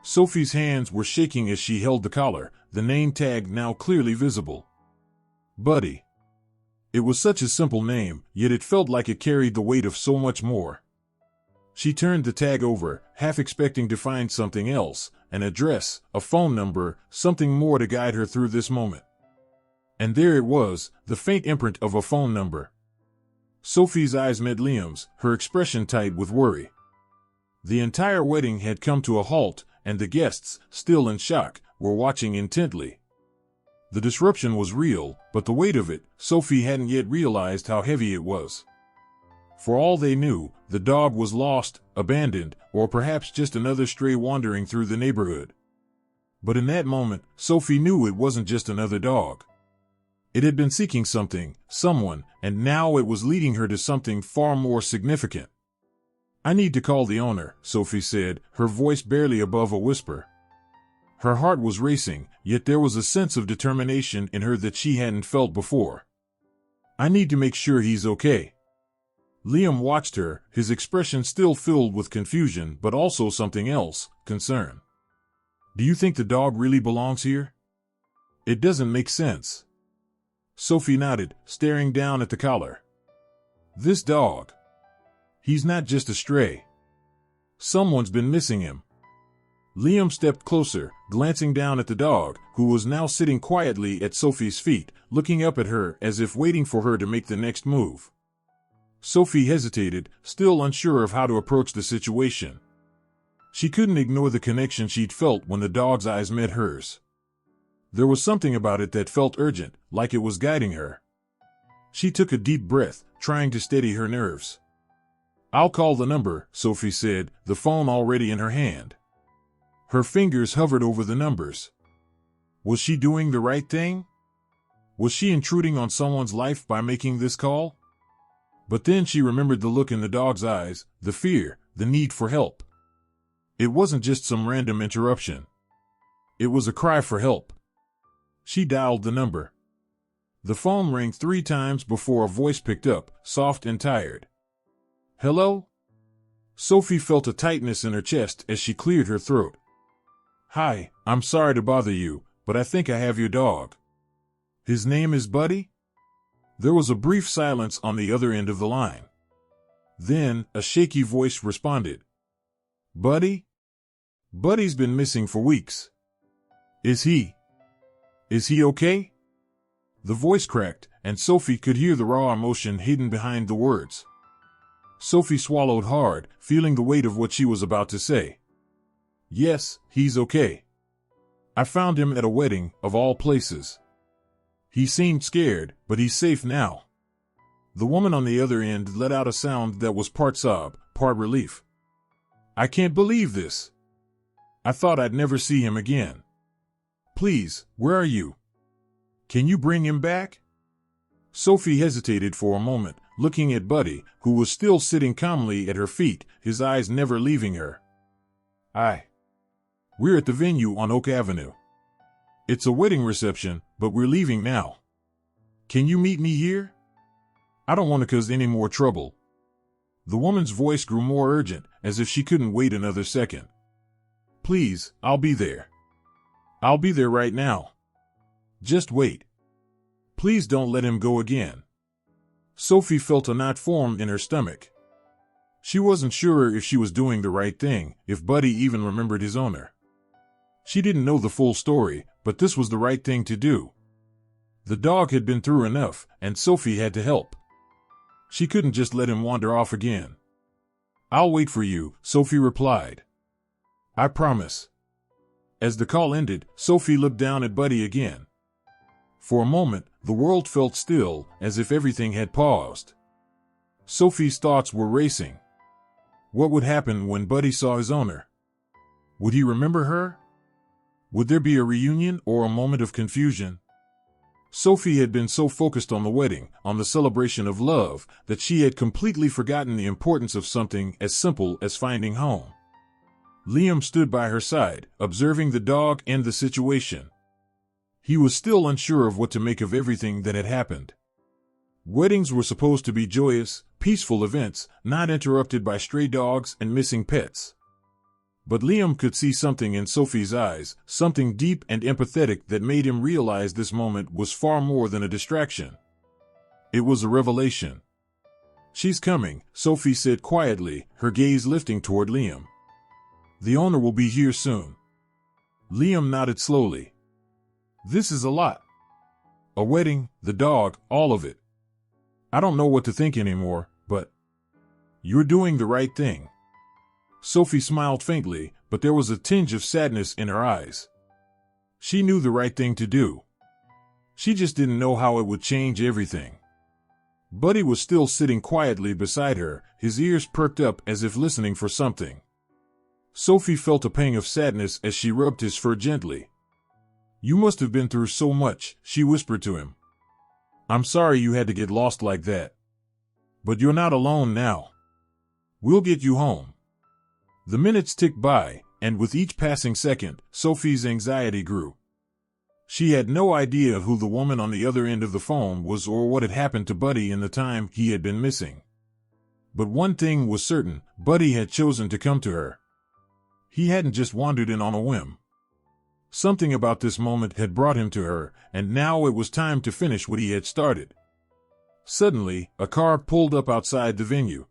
Sophie's hands were shaking as she held the collar, the name tag now clearly visible. Buddy. It was such a simple name, yet it felt like it carried the weight of so much more. She turned the tag over, half expecting to find something else, an address, a phone number, something more to guide her through this moment. And there it was, the faint imprint of a phone number. Sophie's eyes met Liam's, her expression tight with worry. The entire wedding had come to a halt, and the guests, still in shock, were watching intently. The disruption was real, but the weight of it, Sophie hadn't yet realized how heavy it was. For all they knew, the dog was lost, abandoned, or perhaps just another stray wandering through the neighborhood. But in that moment, Sophie knew it wasn't just another dog. It had been seeking something, someone, and now it was leading her to something far more significant. "I need to call the owner," Sophie said, her voice barely above a whisper. Her heart was racing, yet there was a sense of determination in her that she hadn't felt before. "I need to make sure he's okay." Liam watched her, his expression still filled with confusion but also something else, concern. "Do you think the dog really belongs here? It doesn't make sense." Sophie nodded, staring down at the collar. "This dog. He's not just a stray. Someone's been missing him." Liam stepped closer, glancing down at the dog, who was now sitting quietly at Sophie's feet, looking up at her as if waiting for her to make the next move. Sophie hesitated, still unsure of how to approach the situation. She couldn't ignore the connection she'd felt when the dog's eyes met hers. There was something about it that felt urgent, like it was guiding her. She took a deep breath, trying to steady her nerves. "I'll call the number," Sophie said, the phone already in her hand. Her fingers hovered over the numbers. Was she doing the right thing? Was she intruding on someone's life by making this call? But then she remembered the look in the dog's eyes, the fear, the need for help. It wasn't just some random interruption. It was a cry for help. She dialed the number. The phone rang 3 times before a voice picked up, soft and tired. "Hello?" Sophie felt a tightness in her chest as she cleared her throat. "Hi, I'm sorry to bother you, but I think I have your dog. His name is Buddy?" There was a brief silence on the other end of the line. Then, a shaky voice responded. "Buddy? Buddy's been missing for weeks. Is he okay?" The voice cracked, and Sophie could hear the raw emotion hidden behind the words. Sophie swallowed hard, feeling the weight of what she was about to say. "Yes, he's okay. I found him at a wedding, of all places. He seemed scared, but he's safe now." The woman on the other end let out a sound that was part sob, part relief. "I can't believe this. I thought I'd never see him again. Please, where are you? Can you bring him back?" Sophie hesitated for a moment, looking at Buddy, who was still sitting calmly at her feet, his eyes never leaving her. We're at the venue on Oak Avenue. It's a wedding reception, but we're leaving now. Can you meet me here? I don't want to cause any more trouble." The woman's voice grew more urgent, as if she couldn't wait another second. "Please, I'll be there. I'll be there right now. Just wait. Please don't let him go again." Sophie felt a knot form in her stomach. She wasn't sure if she was doing the right thing, if Buddy even remembered his owner. She didn't know the full story, but this was the right thing to do. The dog had been through enough, and Sophie had to help. She couldn't just let him wander off again. "I'll wait for you," Sophie replied. "I promise." As the call ended, Sophie looked down at Buddy again. For a moment, the world felt still, as if everything had paused. Sophie's thoughts were racing. What would happen when Buddy saw his owner? Would he remember her? Would there be a reunion or a moment of confusion? Sophie had been so focused on the wedding, on the celebration of love, that she had completely forgotten the importance of something as simple as finding home. Liam stood by her side, observing the dog and the situation. He was still unsure of what to make of everything that had happened. Weddings were supposed to be joyous, peaceful events, not interrupted by stray dogs and missing pets. But Liam could see something in Sophie's eyes, something deep and empathetic that made him realize this moment was far more than a distraction. It was a revelation. "She's coming," Sophie said quietly, her gaze lifting toward Liam. "The owner will be here soon." Liam nodded slowly. "This is a lot. A wedding, the dog, all of it. I don't know what to think anymore, but you're doing the right thing." Sophie smiled faintly, but there was a tinge of sadness in her eyes. She knew the right thing to do. She just didn't know how it would change everything. Buddy was still sitting quietly beside her, his ears perked up as if listening for something. Sophie felt a pang of sadness as she rubbed his fur gently. "You must have been through so much," she whispered to him. "I'm sorry you had to get lost like that. But you're not alone now. We'll get you home." The minutes ticked by, and with each passing second, Sophie's anxiety grew. She had no idea who the woman on the other end of the phone was or what had happened to Buddy in the time he had been missing. But one thing was certain, Buddy had chosen to come to her. He hadn't just wandered in on a whim. Something about this moment had brought him to her, and now it was time to finish what he had started. Suddenly, a car pulled up outside the venue.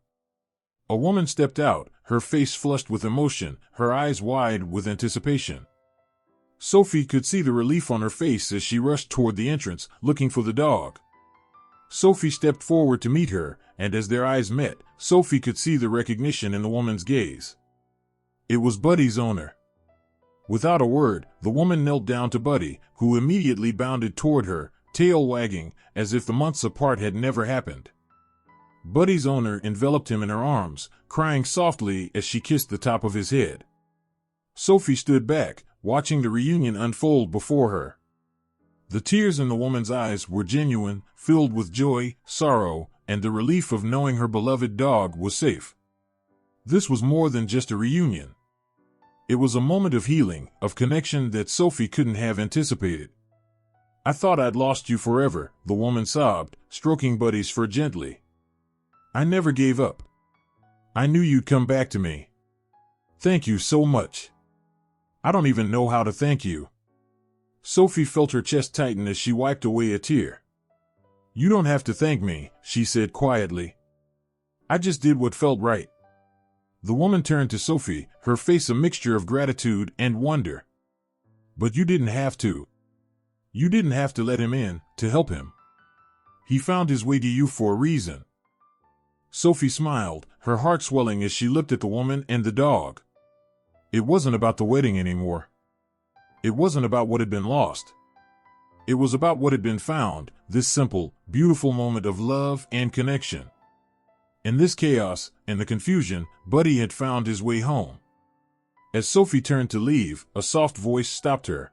A woman stepped out, her face flushed with emotion, her eyes wide with anticipation. Sophie could see the relief on her face as she rushed toward the entrance, looking for the dog. Sophie stepped forward to meet her, and as their eyes met, Sophie could see the recognition in the woman's gaze. It was Buddy's owner. Without a word, the woman knelt down to Buddy, who immediately bounded toward her, tail wagging, as if the months apart had never happened. Buddy's owner enveloped him in her arms, crying softly as she kissed the top of his head. Sophie stood back, watching the reunion unfold before her. The tears in the woman's eyes were genuine, filled with joy, sorrow, and the relief of knowing her beloved dog was safe. This was more than just a reunion. It was a moment of healing, of connection that Sophie couldn't have anticipated. "I thought I'd lost you forever," the woman sobbed, stroking Buddy's fur gently. "I never gave up. I knew you'd come back to me. Thank you so much. I don't even know how to thank you." Sophie felt her chest tighten as she wiped away a tear. "You don't have to thank me," she said quietly. "I just did what felt right." The woman turned to Sophie, her face a mixture of gratitude and wonder. "But you didn't have to. You didn't have to let him in, to help him. He found his way to you for a reason." Sophie smiled, her heart swelling as she looked at the woman and the dog. It wasn't about the wedding anymore. It wasn't about what had been lost. It was about what had been found, this simple, beautiful moment of love and connection. In this chaos and the confusion, Buddy had found his way home. As Sophie turned to leave, a soft voice stopped her.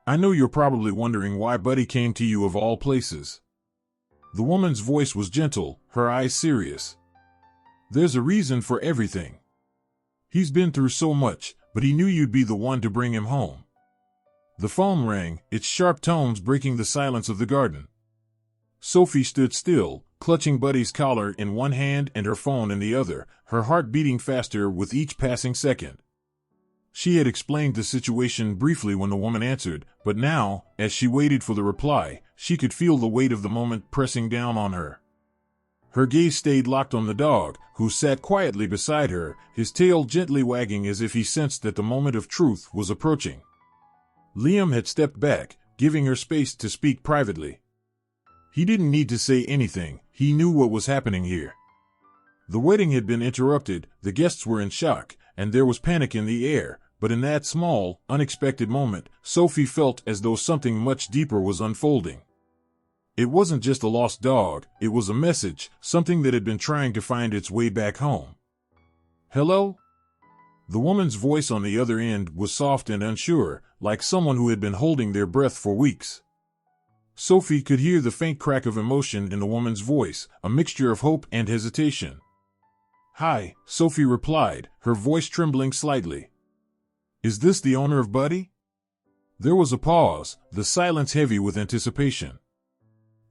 "I know you're probably wondering why Buddy came to you of all places." The woman's voice was gentle, her eyes serious. "There's a reason for everything. He's been through so much, but he knew you'd be the one to bring him home." The phone rang, its sharp tones breaking the silence of the garden. Sophie stood still, clutching Buddy's collar in one hand and her phone in the other, her heart beating faster with each passing second. She had explained the situation briefly when the woman answered, but now, as she waited for the reply, she could feel the weight of the moment pressing down on her. Her gaze stayed locked on the dog, who sat quietly beside her, his tail gently wagging as if he sensed that the moment of truth was approaching. Liam had stepped back, giving her space to speak privately. He didn't need to say anything, he knew what was happening here. The wedding had been interrupted, the guests were in shock, and there was panic in the air, but in that small, unexpected moment, Sophie felt as though something much deeper was unfolding. It wasn't just a lost dog, it was a message, something that had been trying to find its way back home. "Hello?" The woman's voice on the other end was soft and unsure, like someone who had been holding their breath for weeks. Sophie could hear the faint crack of emotion in the woman's voice, a mixture of hope and hesitation. "Hi," Sophie replied, her voice trembling slightly. "Is this the owner of Buddy?" There was a pause, the silence heavy with anticipation.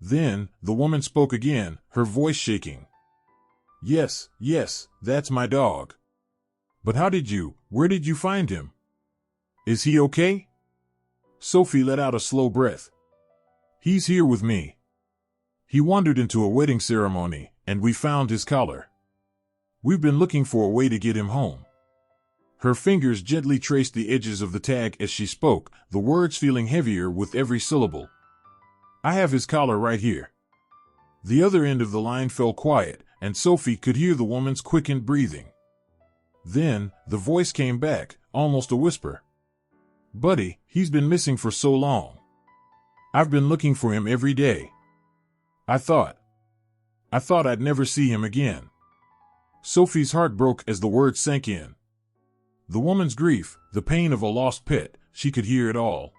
Then, the woman spoke again, her voice shaking. Yes, that's my dog. But where did you find him? Is he okay?" Sophie let out a slow breath. "He's here with me. He wandered into a wedding ceremony, and we found his collar. We've been looking for a way to get him home." Her fingers gently traced the edges of the tag as she spoke, the words feeling heavier with every syllable. "I have his collar right here." The other end of the line fell quiet, and Sophie could hear the woman's quickened breathing. Then, the voice came back, almost a whisper. "Buddy, he's been missing for so long. I've been looking for him every day. I thought I'd never see him again. Sophie's heart broke as the words sank in. The woman's grief, the pain of a lost pet, she could hear it all.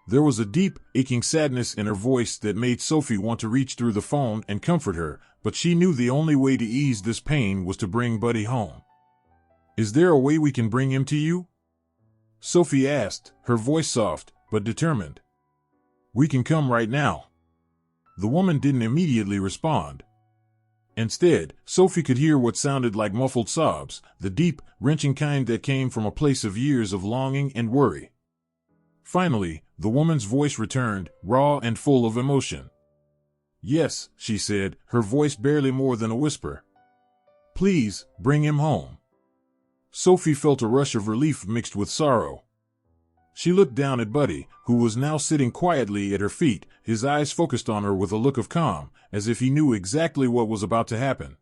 There was a deep, aching sadness in her voice that made Sophie want to reach through the phone and comfort her, but she knew the only way to ease this pain was to bring Buddy home. Is there a way we can bring him to you? Sophie asked, her voice soft, but determined. We can come right now. The woman didn't immediately respond. Instead, Sophie could hear what sounded like muffled sobs, the deep, wrenching kind that came from a place of years of longing and worry. Finally, the woman's voice returned, raw and full of emotion. Yes, she said, her voice barely more than a whisper. Please, bring him home. Sophie felt a rush of relief mixed with sorrow. She looked down at Buddy, who was now sitting quietly at her feet, his eyes focused on her with a look of calm, as if he knew exactly what was about to happen.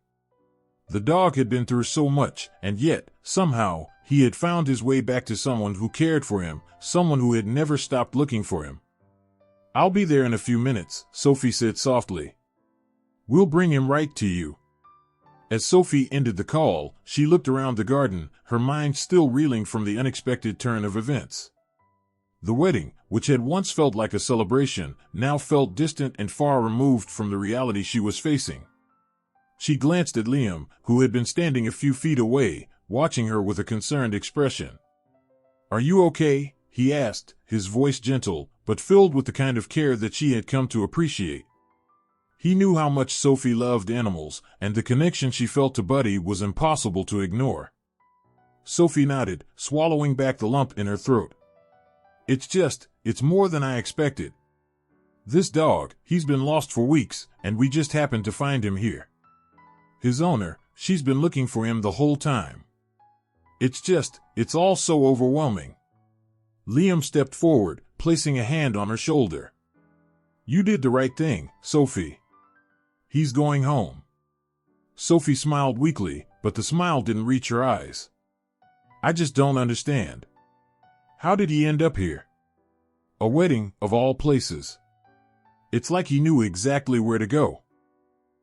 The dog had been through so much, and yet, somehow, he had found his way back to someone who cared for him, someone who had never stopped looking for him. I'll be there in a few minutes, Sophie said softly. We'll bring him right to you. As Sophie ended the call, she looked around the garden, her mind still reeling from the unexpected turn of events. The wedding, which had once felt like a celebration, now felt distant and far removed from the reality she was facing. She glanced at Liam, who had been standing a few feet away, watching her with a concerned expression. Are you okay? He asked, his voice gentle, but filled with the kind of care that she had come to appreciate. He knew how much Sophie loved animals, and the connection she felt to Buddy was impossible to ignore. Sophie nodded, swallowing back the lump in her throat. It's more than I expected. This dog, he's been lost for weeks, and we just happened to find him here. His owner, she's been looking for him the whole time. It's all so overwhelming. Liam stepped forward, placing a hand on her shoulder. You did the right thing, Sophie. He's going home. Sophie smiled weakly, but the smile didn't reach her eyes. I just don't understand. How did he end up here? A wedding, of all places. It's like he knew exactly where to go.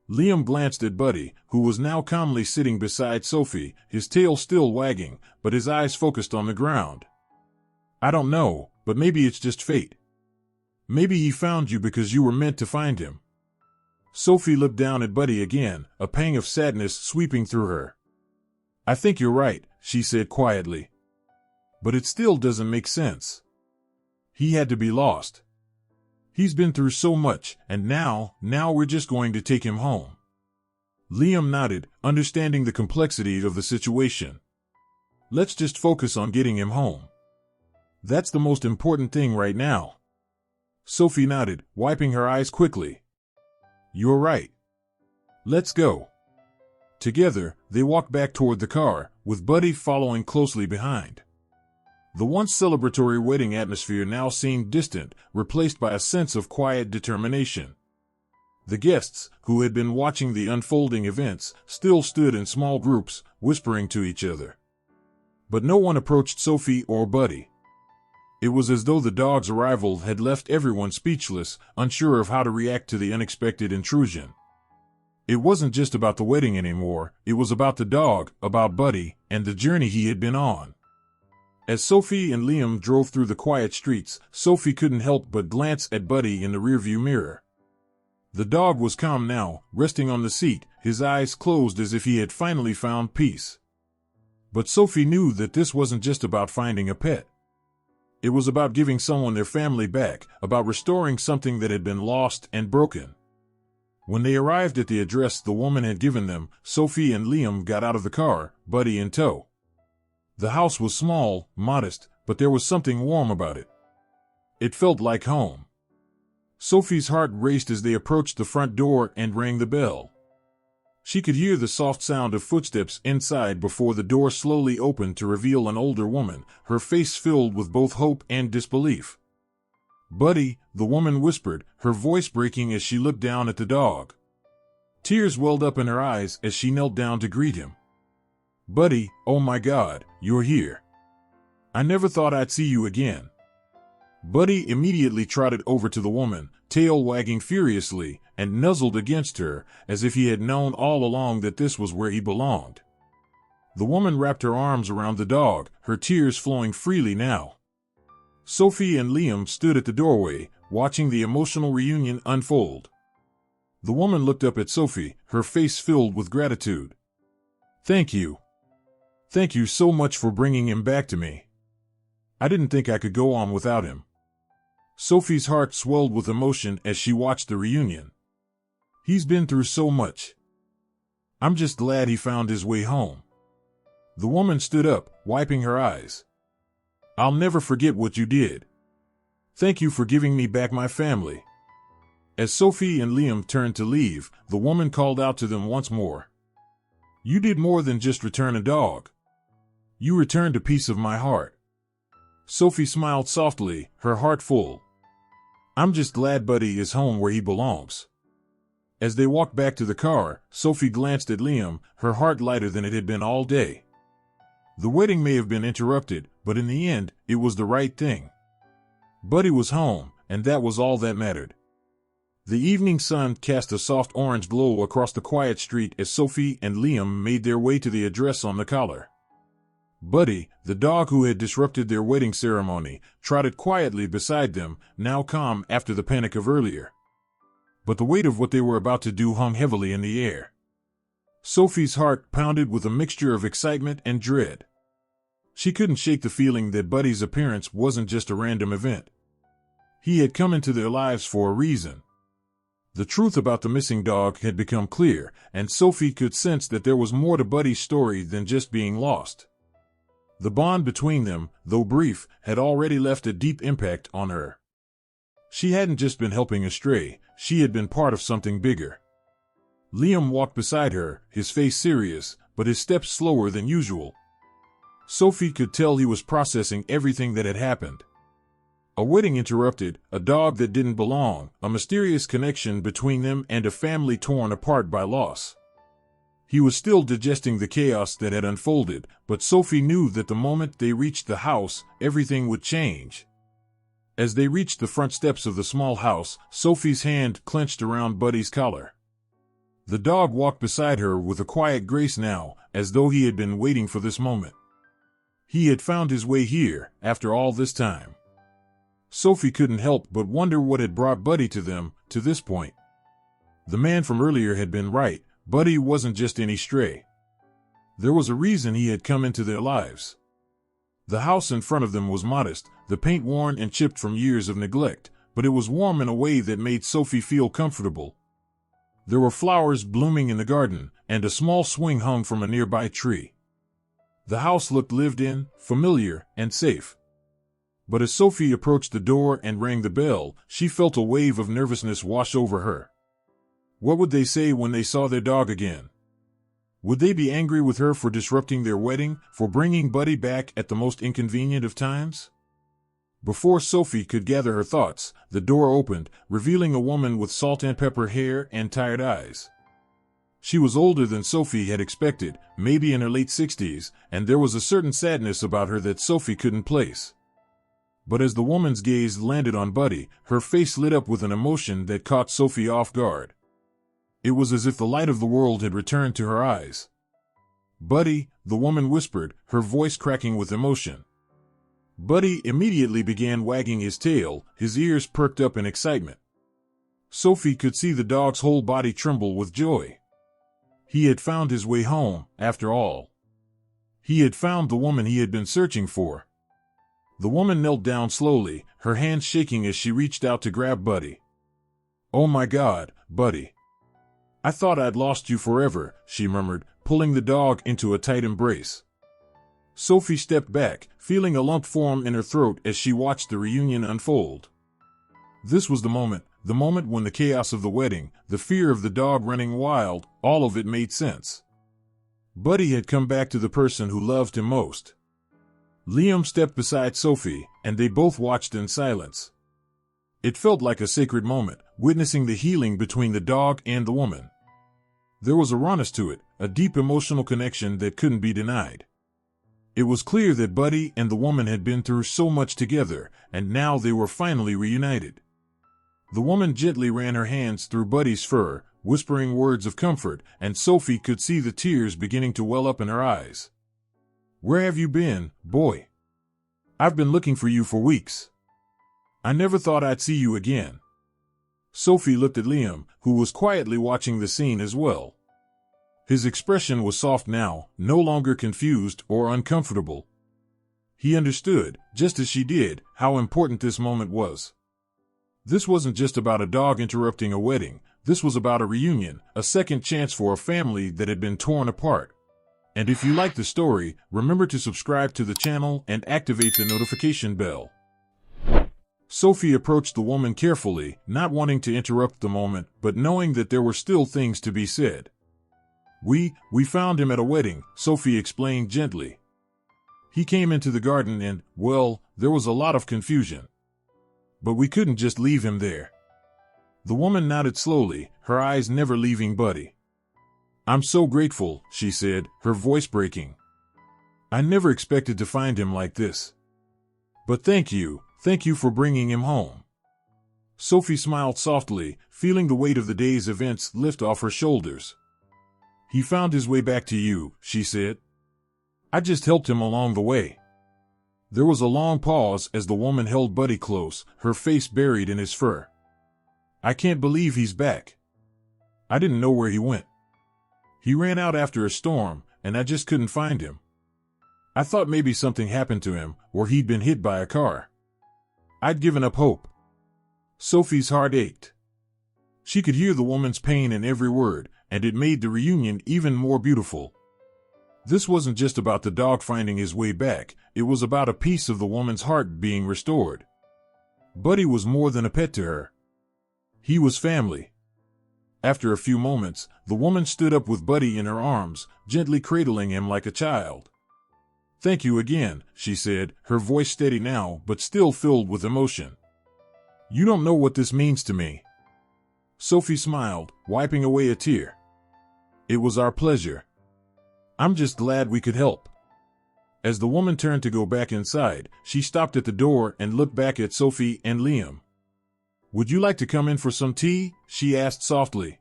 Liam glanced at Buddy, who was now calmly sitting beside Sophie, his tail still wagging, but his eyes focused on the ground. I don't know, but maybe it's just fate. Maybe he found you because you were meant to find him. Sophie looked down at Buddy again, a pang of sadness sweeping through her. I think you're right, she said quietly. But it still doesn't make sense. He had to be lost. He's been through so much, and now we're just going to take him home. Liam nodded, understanding the complexity of the situation. Let's just focus on getting him home. That's the most important thing right now. Sophie nodded, wiping her eyes quickly. You're right. Let's go. Together, they walked back toward the car, with Buddy following closely behind. The once celebratory wedding atmosphere now seemed distant, replaced by a sense of quiet determination. The guests, who had been watching the unfolding events, still stood in small groups, whispering to each other. But no one approached Sophie or Buddy. It was as though the dog's arrival had left everyone speechless, unsure of how to react to the unexpected intrusion. It wasn't just about the wedding anymore, it was about the dog, about Buddy, and the journey he had been on. As Sophie and Liam drove through the quiet streets, Sophie couldn't help but glance at Buddy in the rearview mirror. The dog was calm now, resting on the seat, his eyes closed as if he had finally found peace. But Sophie knew that this wasn't just about finding a pet. It was about giving someone their family back, about restoring something that had been lost and broken. When they arrived at the address the woman had given them, Sophie and Liam got out of the car, Buddy in tow. The house was small, modest, but there was something warm about it. It felt like home. Sophie's heart raced as they approached the front door and rang the bell. She could hear the soft sound of footsteps inside before the door slowly opened to reveal an older woman, her face filled with both hope and disbelief. Buddy, the woman whispered, her voice breaking as she looked down at the dog. Tears welled up in her eyes as she knelt down to greet him. Buddy, oh my God, you're here. I never thought I'd see you again. Buddy immediately trotted over to the woman, tail wagging furiously, and nuzzled against her, as if he had known all along that this was where he belonged. The woman wrapped her arms around the dog, her tears flowing freely now. Sophie and Liam stood at the doorway, watching the emotional reunion unfold. The woman looked up at Sophie, her face filled with gratitude. "Thank you. Thank you so much for bringing him back to me. I didn't think I could go on without him." Sophie's heart swelled with emotion as she watched the reunion. "He's been through so much. I'm just glad he found his way home." The woman stood up, wiping her eyes. "I'll never forget what you did. Thank you for giving me back my family." As Sophie and Liam turned to leave, the woman called out to them once more. "You did more than just return a dog. You returned a piece of my heart." Sophie smiled softly, her heart full. "I'm just glad Buddy is home where he belongs." As they walked back to the car, Sophie glanced at Liam, her heart lighter than it had been all day. The wedding may have been interrupted, but in the end, it was the right thing. Buddy was home, and that was all that mattered. The evening sun cast a soft orange glow across the quiet street as Sophie and Liam made their way to the address on the collar. Buddy, the dog who had disrupted their wedding ceremony, trotted quietly beside them, now calm after the panic of earlier. But the weight of what they were about to do hung heavily in the air. Sophie's heart pounded with a mixture of excitement and dread. She couldn't shake the feeling that Buddy's appearance wasn't just a random event. He had come into their lives for a reason. The truth about the missing dog had become clear, and Sophie could sense that there was more to Buddy's story than just being lost. The bond between them, though brief, had already left a deep impact on her. She hadn't just been helping a stray, she had been part of something bigger. Liam walked beside her, his face serious, but his steps slower than usual. Sophie could tell he was processing everything that had happened. A wedding interrupted, a dog that didn't belong, a mysterious connection between them, and a family torn apart by loss. He was still digesting the chaos that had unfolded, but Sophie knew that the moment they reached the house, everything would change. As they reached the front steps of the small house, Sophie's hand clenched around Buddy's collar. The dog walked beside her with a quiet grace now, as though he had been waiting for this moment. He had found his way here, after all this time. Sophie couldn't help but wonder what had brought Buddy to them, to this point. The man from earlier had been right. Buddy wasn't just any stray. There was a reason he had come into their lives. The house in front of them was modest, the paint worn and chipped from years of neglect, but it was warm in a way that made Sophie feel comfortable. There were flowers blooming in the garden, and a small swing hung from a nearby tree. The house looked lived in, familiar, and safe. But as Sophie approached the door and rang the bell, she felt a wave of nervousness wash over her. What would they say when they saw their dog again? Would they be angry with her for disrupting their wedding, for bringing Buddy back at the most inconvenient of times? Before Sophie could gather her thoughts, the door opened, revealing a woman with salt and pepper hair and tired eyes. She was older than Sophie had expected, maybe in her late 60s, and there was a certain sadness about her that Sophie couldn't place. But as the woman's gaze landed on Buddy, her face lit up with an emotion that caught Sophie off guard. It was as if the light of the world had returned to her eyes. "Buddy," the woman whispered, her voice cracking with emotion. Buddy immediately began wagging his tail, his ears perked up in excitement. Sophie could see the dog's whole body tremble with joy. He had found his way home, after all. He had found the woman he had been searching for. The woman knelt down slowly, her hands shaking as she reached out to grab Buddy. "Oh my God, Buddy. I thought I'd lost you forever," she murmured, pulling the dog into a tight embrace. Sophie stepped back, feeling a lump form in her throat as she watched the reunion unfold. This was the moment when the chaos of the wedding, the fear of the dog running wild, all of it made sense. Buddy had come back to the person who loved him most. Liam stepped beside Sophie, and they both watched in silence. It felt like a sacred moment, witnessing the healing between the dog and the woman. There was a rawness to it, a deep emotional connection that couldn't be denied. It was clear that Buddy and the woman had been through so much together, and now they were finally reunited. The woman gently ran her hands through Buddy's fur, whispering words of comfort, and Sophie could see the tears beginning to well up in her eyes. "Where have you been, boy? I've been looking for you for weeks. I never thought I'd see you again." Sophie looked at Liam, who was quietly watching the scene as well. His expression was soft now, no longer confused or uncomfortable. He understood, just as she did, how important this moment was. This wasn't just about a dog interrupting a wedding. This was about a reunion, a second chance for a family that had been torn apart. And if you like the story, remember to subscribe to the channel and activate the notification bell. Sophie approached the woman carefully, not wanting to interrupt the moment, but knowing that there were still things to be said. We found him at a wedding," Sophie explained gently. "He came into the garden and, well, there was a lot of confusion. But we couldn't just leave him there." The woman nodded slowly, her eyes never leaving Buddy. "I'm so grateful," she said, her voice breaking. "I never expected to find him like this. But thank you for bringing him home." Sophie smiled softly, feeling the weight of the day's events lift off her shoulders. "He found his way back to you," she said. "I just helped him along the way." There was a long pause as the woman held Buddy close, her face buried in his fur. "I can't believe he's back. I didn't know where he went. He ran out after a storm, and I just couldn't find him. I thought maybe something happened to him, or he'd been hit by a car. I'd given up hope." Sophie's heart ached. She could hear the woman's pain in every word, and it made the reunion even more beautiful. This wasn't just about the dog finding his way back, it was about a piece of the woman's heart being restored. Buddy was more than a pet to her. He was family. After a few moments, the woman stood up with Buddy in her arms, gently cradling him like a child. "Thank you again," she said, her voice steady now but still filled with emotion. "You don't know what this means to me." Sophie smiled, wiping away a tear. "It was our pleasure. I'm just glad we could help." As the woman turned to go back inside, she stopped at the door and looked back at Sophie and Liam. "Would you like to come in for some tea?" she asked softly.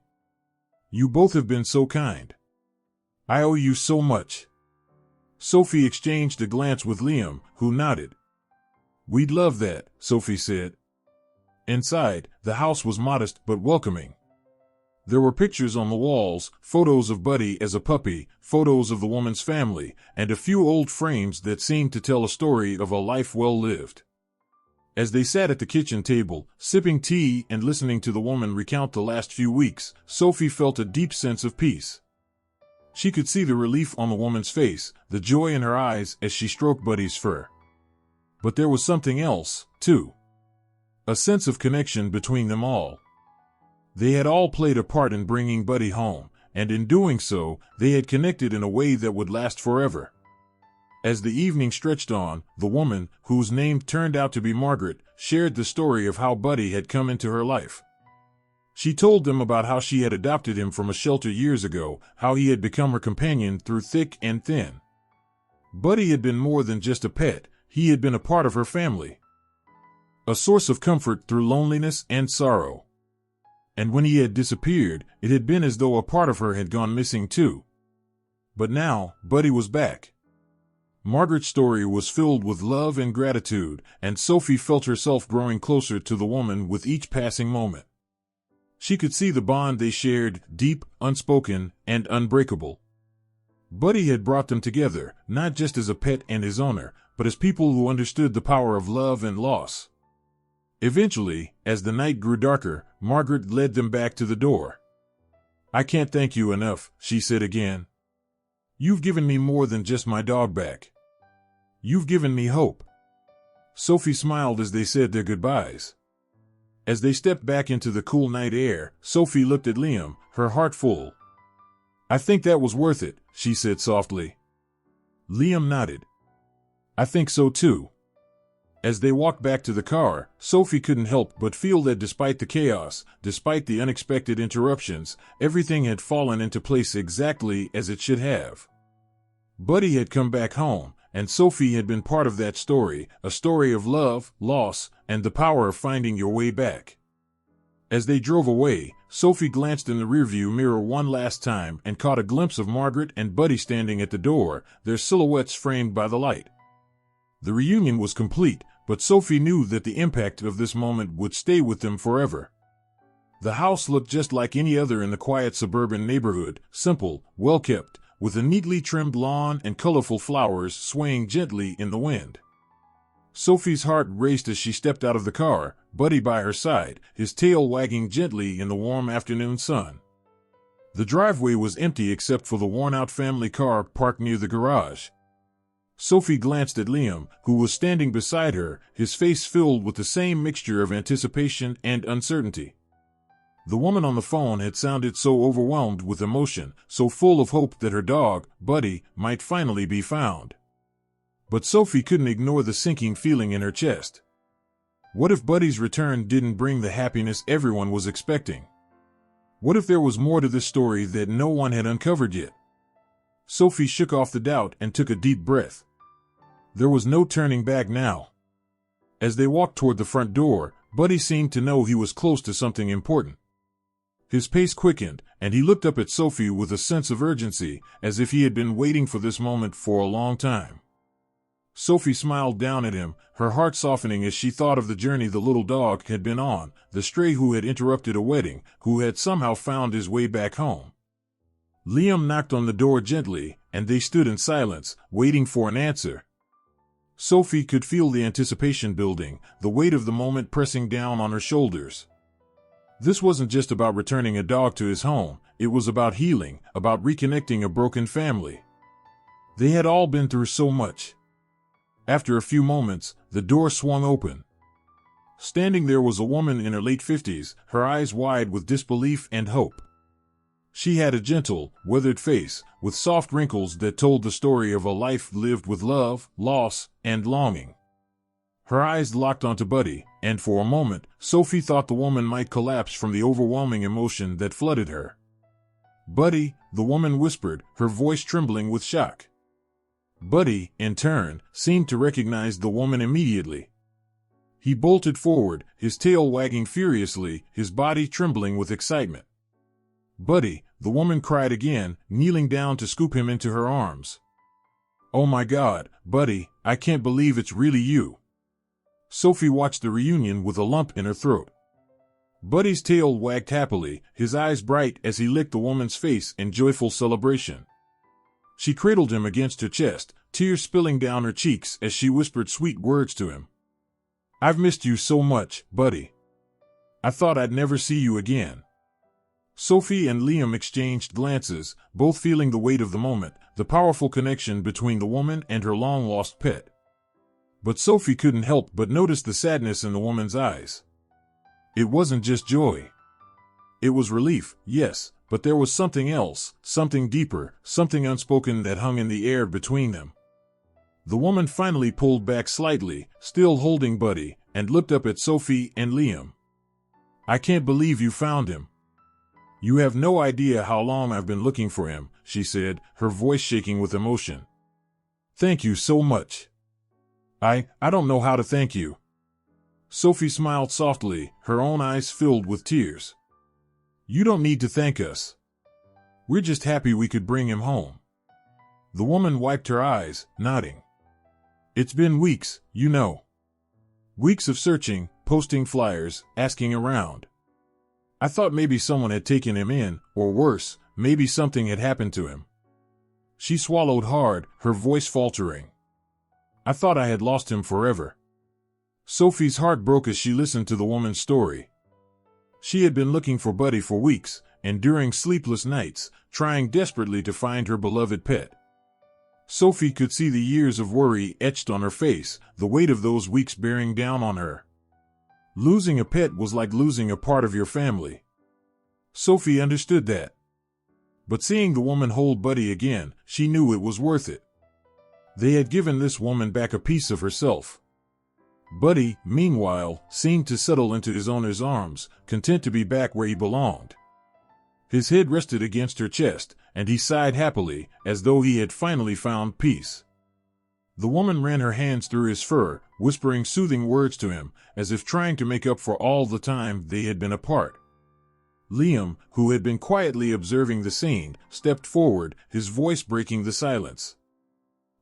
"You both have been so kind. I owe you so much." Sophie exchanged a glance with Liam, who nodded. "We'd love that," Sophie said. Inside, the house was modest but welcoming. There were pictures on the walls, photos of Buddy as a puppy, photos of the woman's family, and a few old frames that seemed to tell a story of a life well lived. As they sat at the kitchen table, sipping tea and listening to the woman recount the last few weeks, Sophie felt a deep sense of peace. She could see the relief on the woman's face, the joy in her eyes as she stroked Buddy's fur. But there was something else, too. A sense of connection between them all. They had all played a part in bringing Buddy home, and in doing so, they had connected in a way that would last forever. As the evening stretched on, the woman, whose name turned out to be Margaret, shared the story of how Buddy had come into her life. She told them about how she had adopted him from a shelter years ago, how he had become her companion through thick and thin. Buddy had been more than just a pet, he had been a part of her family. A source of comfort through loneliness and sorrow. And when he had disappeared, it had been as though a part of her had gone missing too. But now, Buddy was back. Margaret's story was filled with love and gratitude, and Sophie felt herself growing closer to the woman with each passing moment. She could see the bond they shared, deep, unspoken, and unbreakable. Buddy had brought them together, not just as a pet and his owner, but as people who understood the power of love and loss. Eventually, as the night grew darker, Margaret led them back to the door. "I can't thank you enough," she said again. "You've given me more than just my dog back. You've given me hope." Sophie smiled as they said their goodbyes. As they stepped back into the cool night air, Sophie looked at Liam, her heart full. "I think that was worth it," she said softly. Liam nodded. "I think so too." As they walked back to the car, Sophie couldn't help but feel that despite the chaos, despite the unexpected interruptions, everything had fallen into place exactly as it should have. Buddy had come back home, and Sophie had been part of that story, a story of love, loss, and the power of finding your way back. As they drove away, Sophie glanced in the rearview mirror one last time and caught a glimpse of Margaret and Buddy standing at the door, their silhouettes framed by the light. The reunion was complete, but Sophie knew that the impact of this moment would stay with them forever. The house looked just like any other in the quiet suburban neighborhood, simple, well-kept, with a neatly trimmed lawn and colorful flowers swaying gently in the wind. Sophie's heart raced as she stepped out of the car, Buddy by her side, his tail wagging gently in the warm afternoon sun. The driveway was empty except for the worn-out family car parked near the garage. Sophie glanced at Liam, who was standing beside her, his face filled with the same mixture of anticipation and uncertainty. The woman on the phone had sounded so overwhelmed with emotion, so full of hope that her dog, Buddy, might finally be found. But Sophie couldn't ignore the sinking feeling in her chest. What if Buddy's return didn't bring the happiness everyone was expecting? What if there was more to this story that no one had uncovered yet? Sophie shook off the doubt and took a deep breath. There was no turning back now. As they walked toward the front door, Buddy seemed to know he was close to something important. His pace quickened, and he looked up at Sophie with a sense of urgency, as if he had been waiting for this moment for a long time. Sophie smiled down at him, her heart softening as she thought of the journey the little dog had been on, the stray who had interrupted a wedding, who had somehow found his way back home. Liam knocked on the door gently, and they stood in silence, waiting for an answer. Sophie could feel the anticipation building, the weight of the moment pressing down on her shoulders. This wasn't just about returning a dog to his home, it was about healing, about reconnecting a broken family. They had all been through so much. After a few moments, the door swung open. Standing there was a woman in her late 50s, her eyes wide with disbelief and hope. She had a gentle, weathered face, with soft wrinkles that told the story of a life lived with love, loss, and longing. Her eyes locked onto Buddy, and for a moment, Sophie thought the woman might collapse from the overwhelming emotion that flooded her. "Buddy," the woman whispered, her voice trembling with shock. Buddy, in turn, seemed to recognize the woman immediately. He bolted forward, his tail wagging furiously, his body trembling with excitement. "Buddy," the woman cried again, kneeling down to scoop him into her arms. "Oh my God, Buddy, I can't believe it's really you." Sophie watched the reunion with a lump in her throat. Buddy's tail wagged happily, his eyes bright as he licked the woman's face in joyful celebration. She cradled him against her chest, tears spilling down her cheeks as she whispered sweet words to him. "I've missed you so much, Buddy. I thought I'd never see you again." Sophie and Liam exchanged glances, both feeling the weight of the moment, the powerful connection between the woman and her long-lost pet. But Sophie couldn't help but notice the sadness in the woman's eyes. It wasn't just joy. It was relief, yes, but there was something else, something deeper, something unspoken that hung in the air between them. The woman finally pulled back slightly, still holding Buddy, and looked up at Sophie and Liam. "I can't believe you found him. You have no idea how long I've been looking for him," she said, her voice shaking with emotion. "Thank you so much. I don't know how to thank you." Sophie smiled softly, her own eyes filled with tears. "You don't need to thank us. We're just happy we could bring him home." The woman wiped her eyes, nodding. "It's been weeks, you know. Weeks of searching, posting flyers, asking around. I thought maybe someone had taken him in, or worse, maybe something had happened to him." She swallowed hard, her voice faltering. "I thought I had lost him forever." Sophie's heart broke as she listened to the woman's story. She had been looking for Buddy for weeks, enduring sleepless nights, trying desperately to find her beloved pet. Sophie could see the years of worry etched on her face, the weight of those weeks bearing down on her. Losing a pet was like losing a part of your family. Sophie understood that. But seeing the woman hold Buddy again, she knew it was worth it. They had given this woman back a piece of herself. Buddy, meanwhile, seemed to settle into his owner's arms, content to be back where he belonged. His head rested against her chest, and he sighed happily, as though he had finally found peace. The woman ran her hands through his fur, whispering soothing words to him, as if trying to make up for all the time they had been apart. Liam, who had been quietly observing the scene, stepped forward, his voice breaking the silence.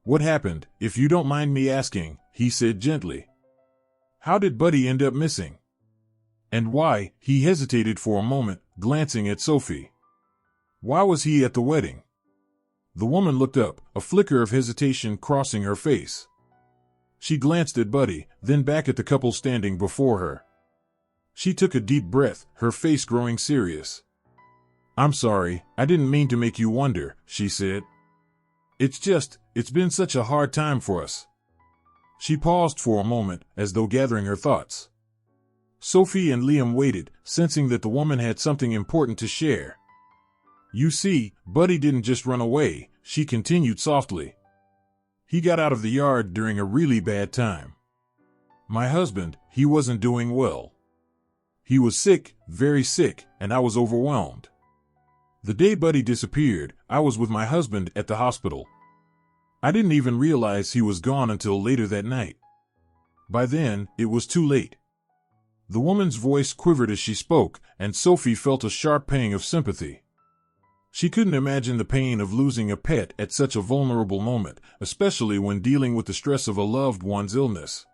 "What happened, if you don't mind me asking?" he said gently. "How did Buddy end up missing? And why?" He hesitated for a moment, glancing at Sophie. "Why was he at the wedding?" The woman looked up, a flicker of hesitation crossing her face. She glanced at Buddy, then back at the couple standing before her. She took a deep breath, her face growing serious. "I'm sorry, I didn't mean to make you wonder," she said. It's been such a hard time for us." She paused for a moment, as though gathering her thoughts. Sophie and Liam waited, sensing that the woman had something important to share. "You see, Buddy didn't just run away," she continued softly. "He got out of the yard during a really bad time. My husband, he wasn't doing well. He was sick, very sick, and I was overwhelmed. The day Buddy disappeared, I was with my husband at the hospital. I didn't even realize he was gone until later that night. By then, it was too late." The woman's voice quivered as she spoke, and Sophie felt a sharp pang of sympathy. She couldn't imagine the pain of losing a pet at such a vulnerable moment, especially when dealing with the stress of a loved one's illness.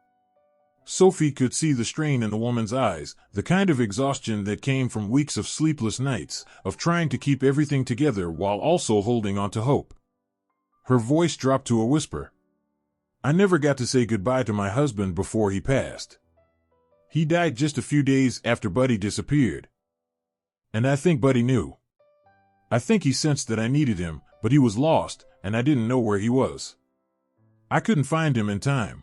Sophie could see the strain in the woman's eyes, the kind of exhaustion that came from weeks of sleepless nights, of trying to keep everything together while also holding on to hope. Her voice dropped to a whisper. "I never got to say goodbye to my husband before he passed. He died just a few days after Buddy disappeared. And I think Buddy knew. I think he sensed that I needed him, but he was lost, and I didn't know where he was. I couldn't find him in time."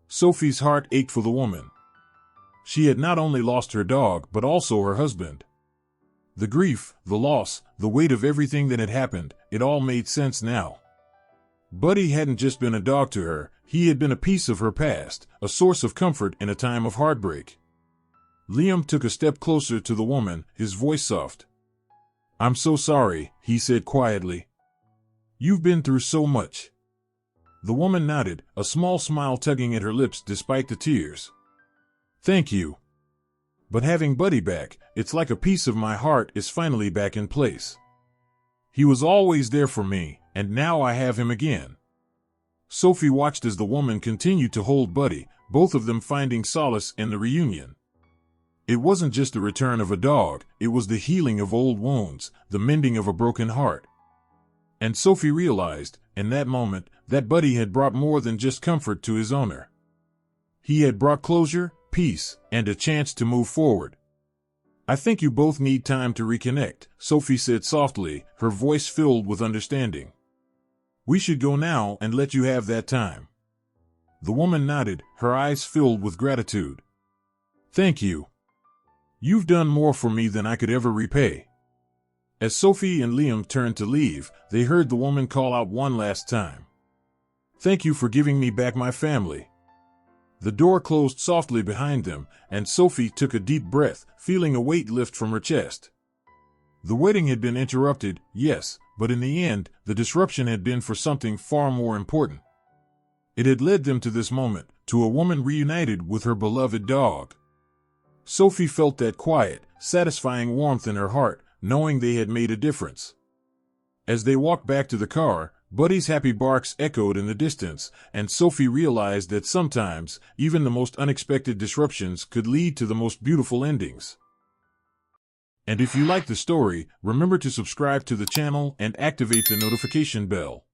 Sophie's heart ached for the woman. She had not only lost her dog, but also her husband. The grief, the loss, the weight of everything that had happened, it all made sense now. Buddy hadn't just been a dog to her, he had been a piece of her past, a source of comfort in a time of heartbreak. Liam took a step closer to the woman, his voice soft. "I'm so sorry," he said quietly. "You've been through so much." The woman nodded, a small smile tugging at her lips despite the tears. "Thank you. But having Buddy back, it's like a piece of my heart is finally back in place. He was always there for me, and now I have him again." Sophie watched as the woman continued to hold Buddy, both of them finding solace in the reunion. It wasn't just the return of a dog, it was the healing of old wounds, the mending of a broken heart. And Sophie realized, in that moment, that Buddy had brought more than just comfort to his owner. He had brought closure, peace, and a chance to move forward. "I think you both need time to reconnect," Sophie said softly, her voice filled with understanding. "We should go now and let you have that time." The woman nodded, her eyes filled with gratitude. "Thank you. You've done more for me than I could ever repay." As Sophie and Liam turned to leave, they heard the woman call out one last time. "Thank you for giving me back my family." The door closed softly behind them, and Sophie took a deep breath, feeling a weight lift from her chest. The wedding had been interrupted, yes, but in the end, the disruption had been for something far more important. It had led them to this moment, to a woman reunited with her beloved dog. Sophie felt that quiet, satisfying warmth in her heart, knowing they had made a difference. As they walked back to the car, Buddy's happy barks echoed in the distance, and Sophie realized that sometimes, even the most unexpected disruptions could lead to the most beautiful endings. And if you like the story, remember to subscribe to the channel and activate the notification bell.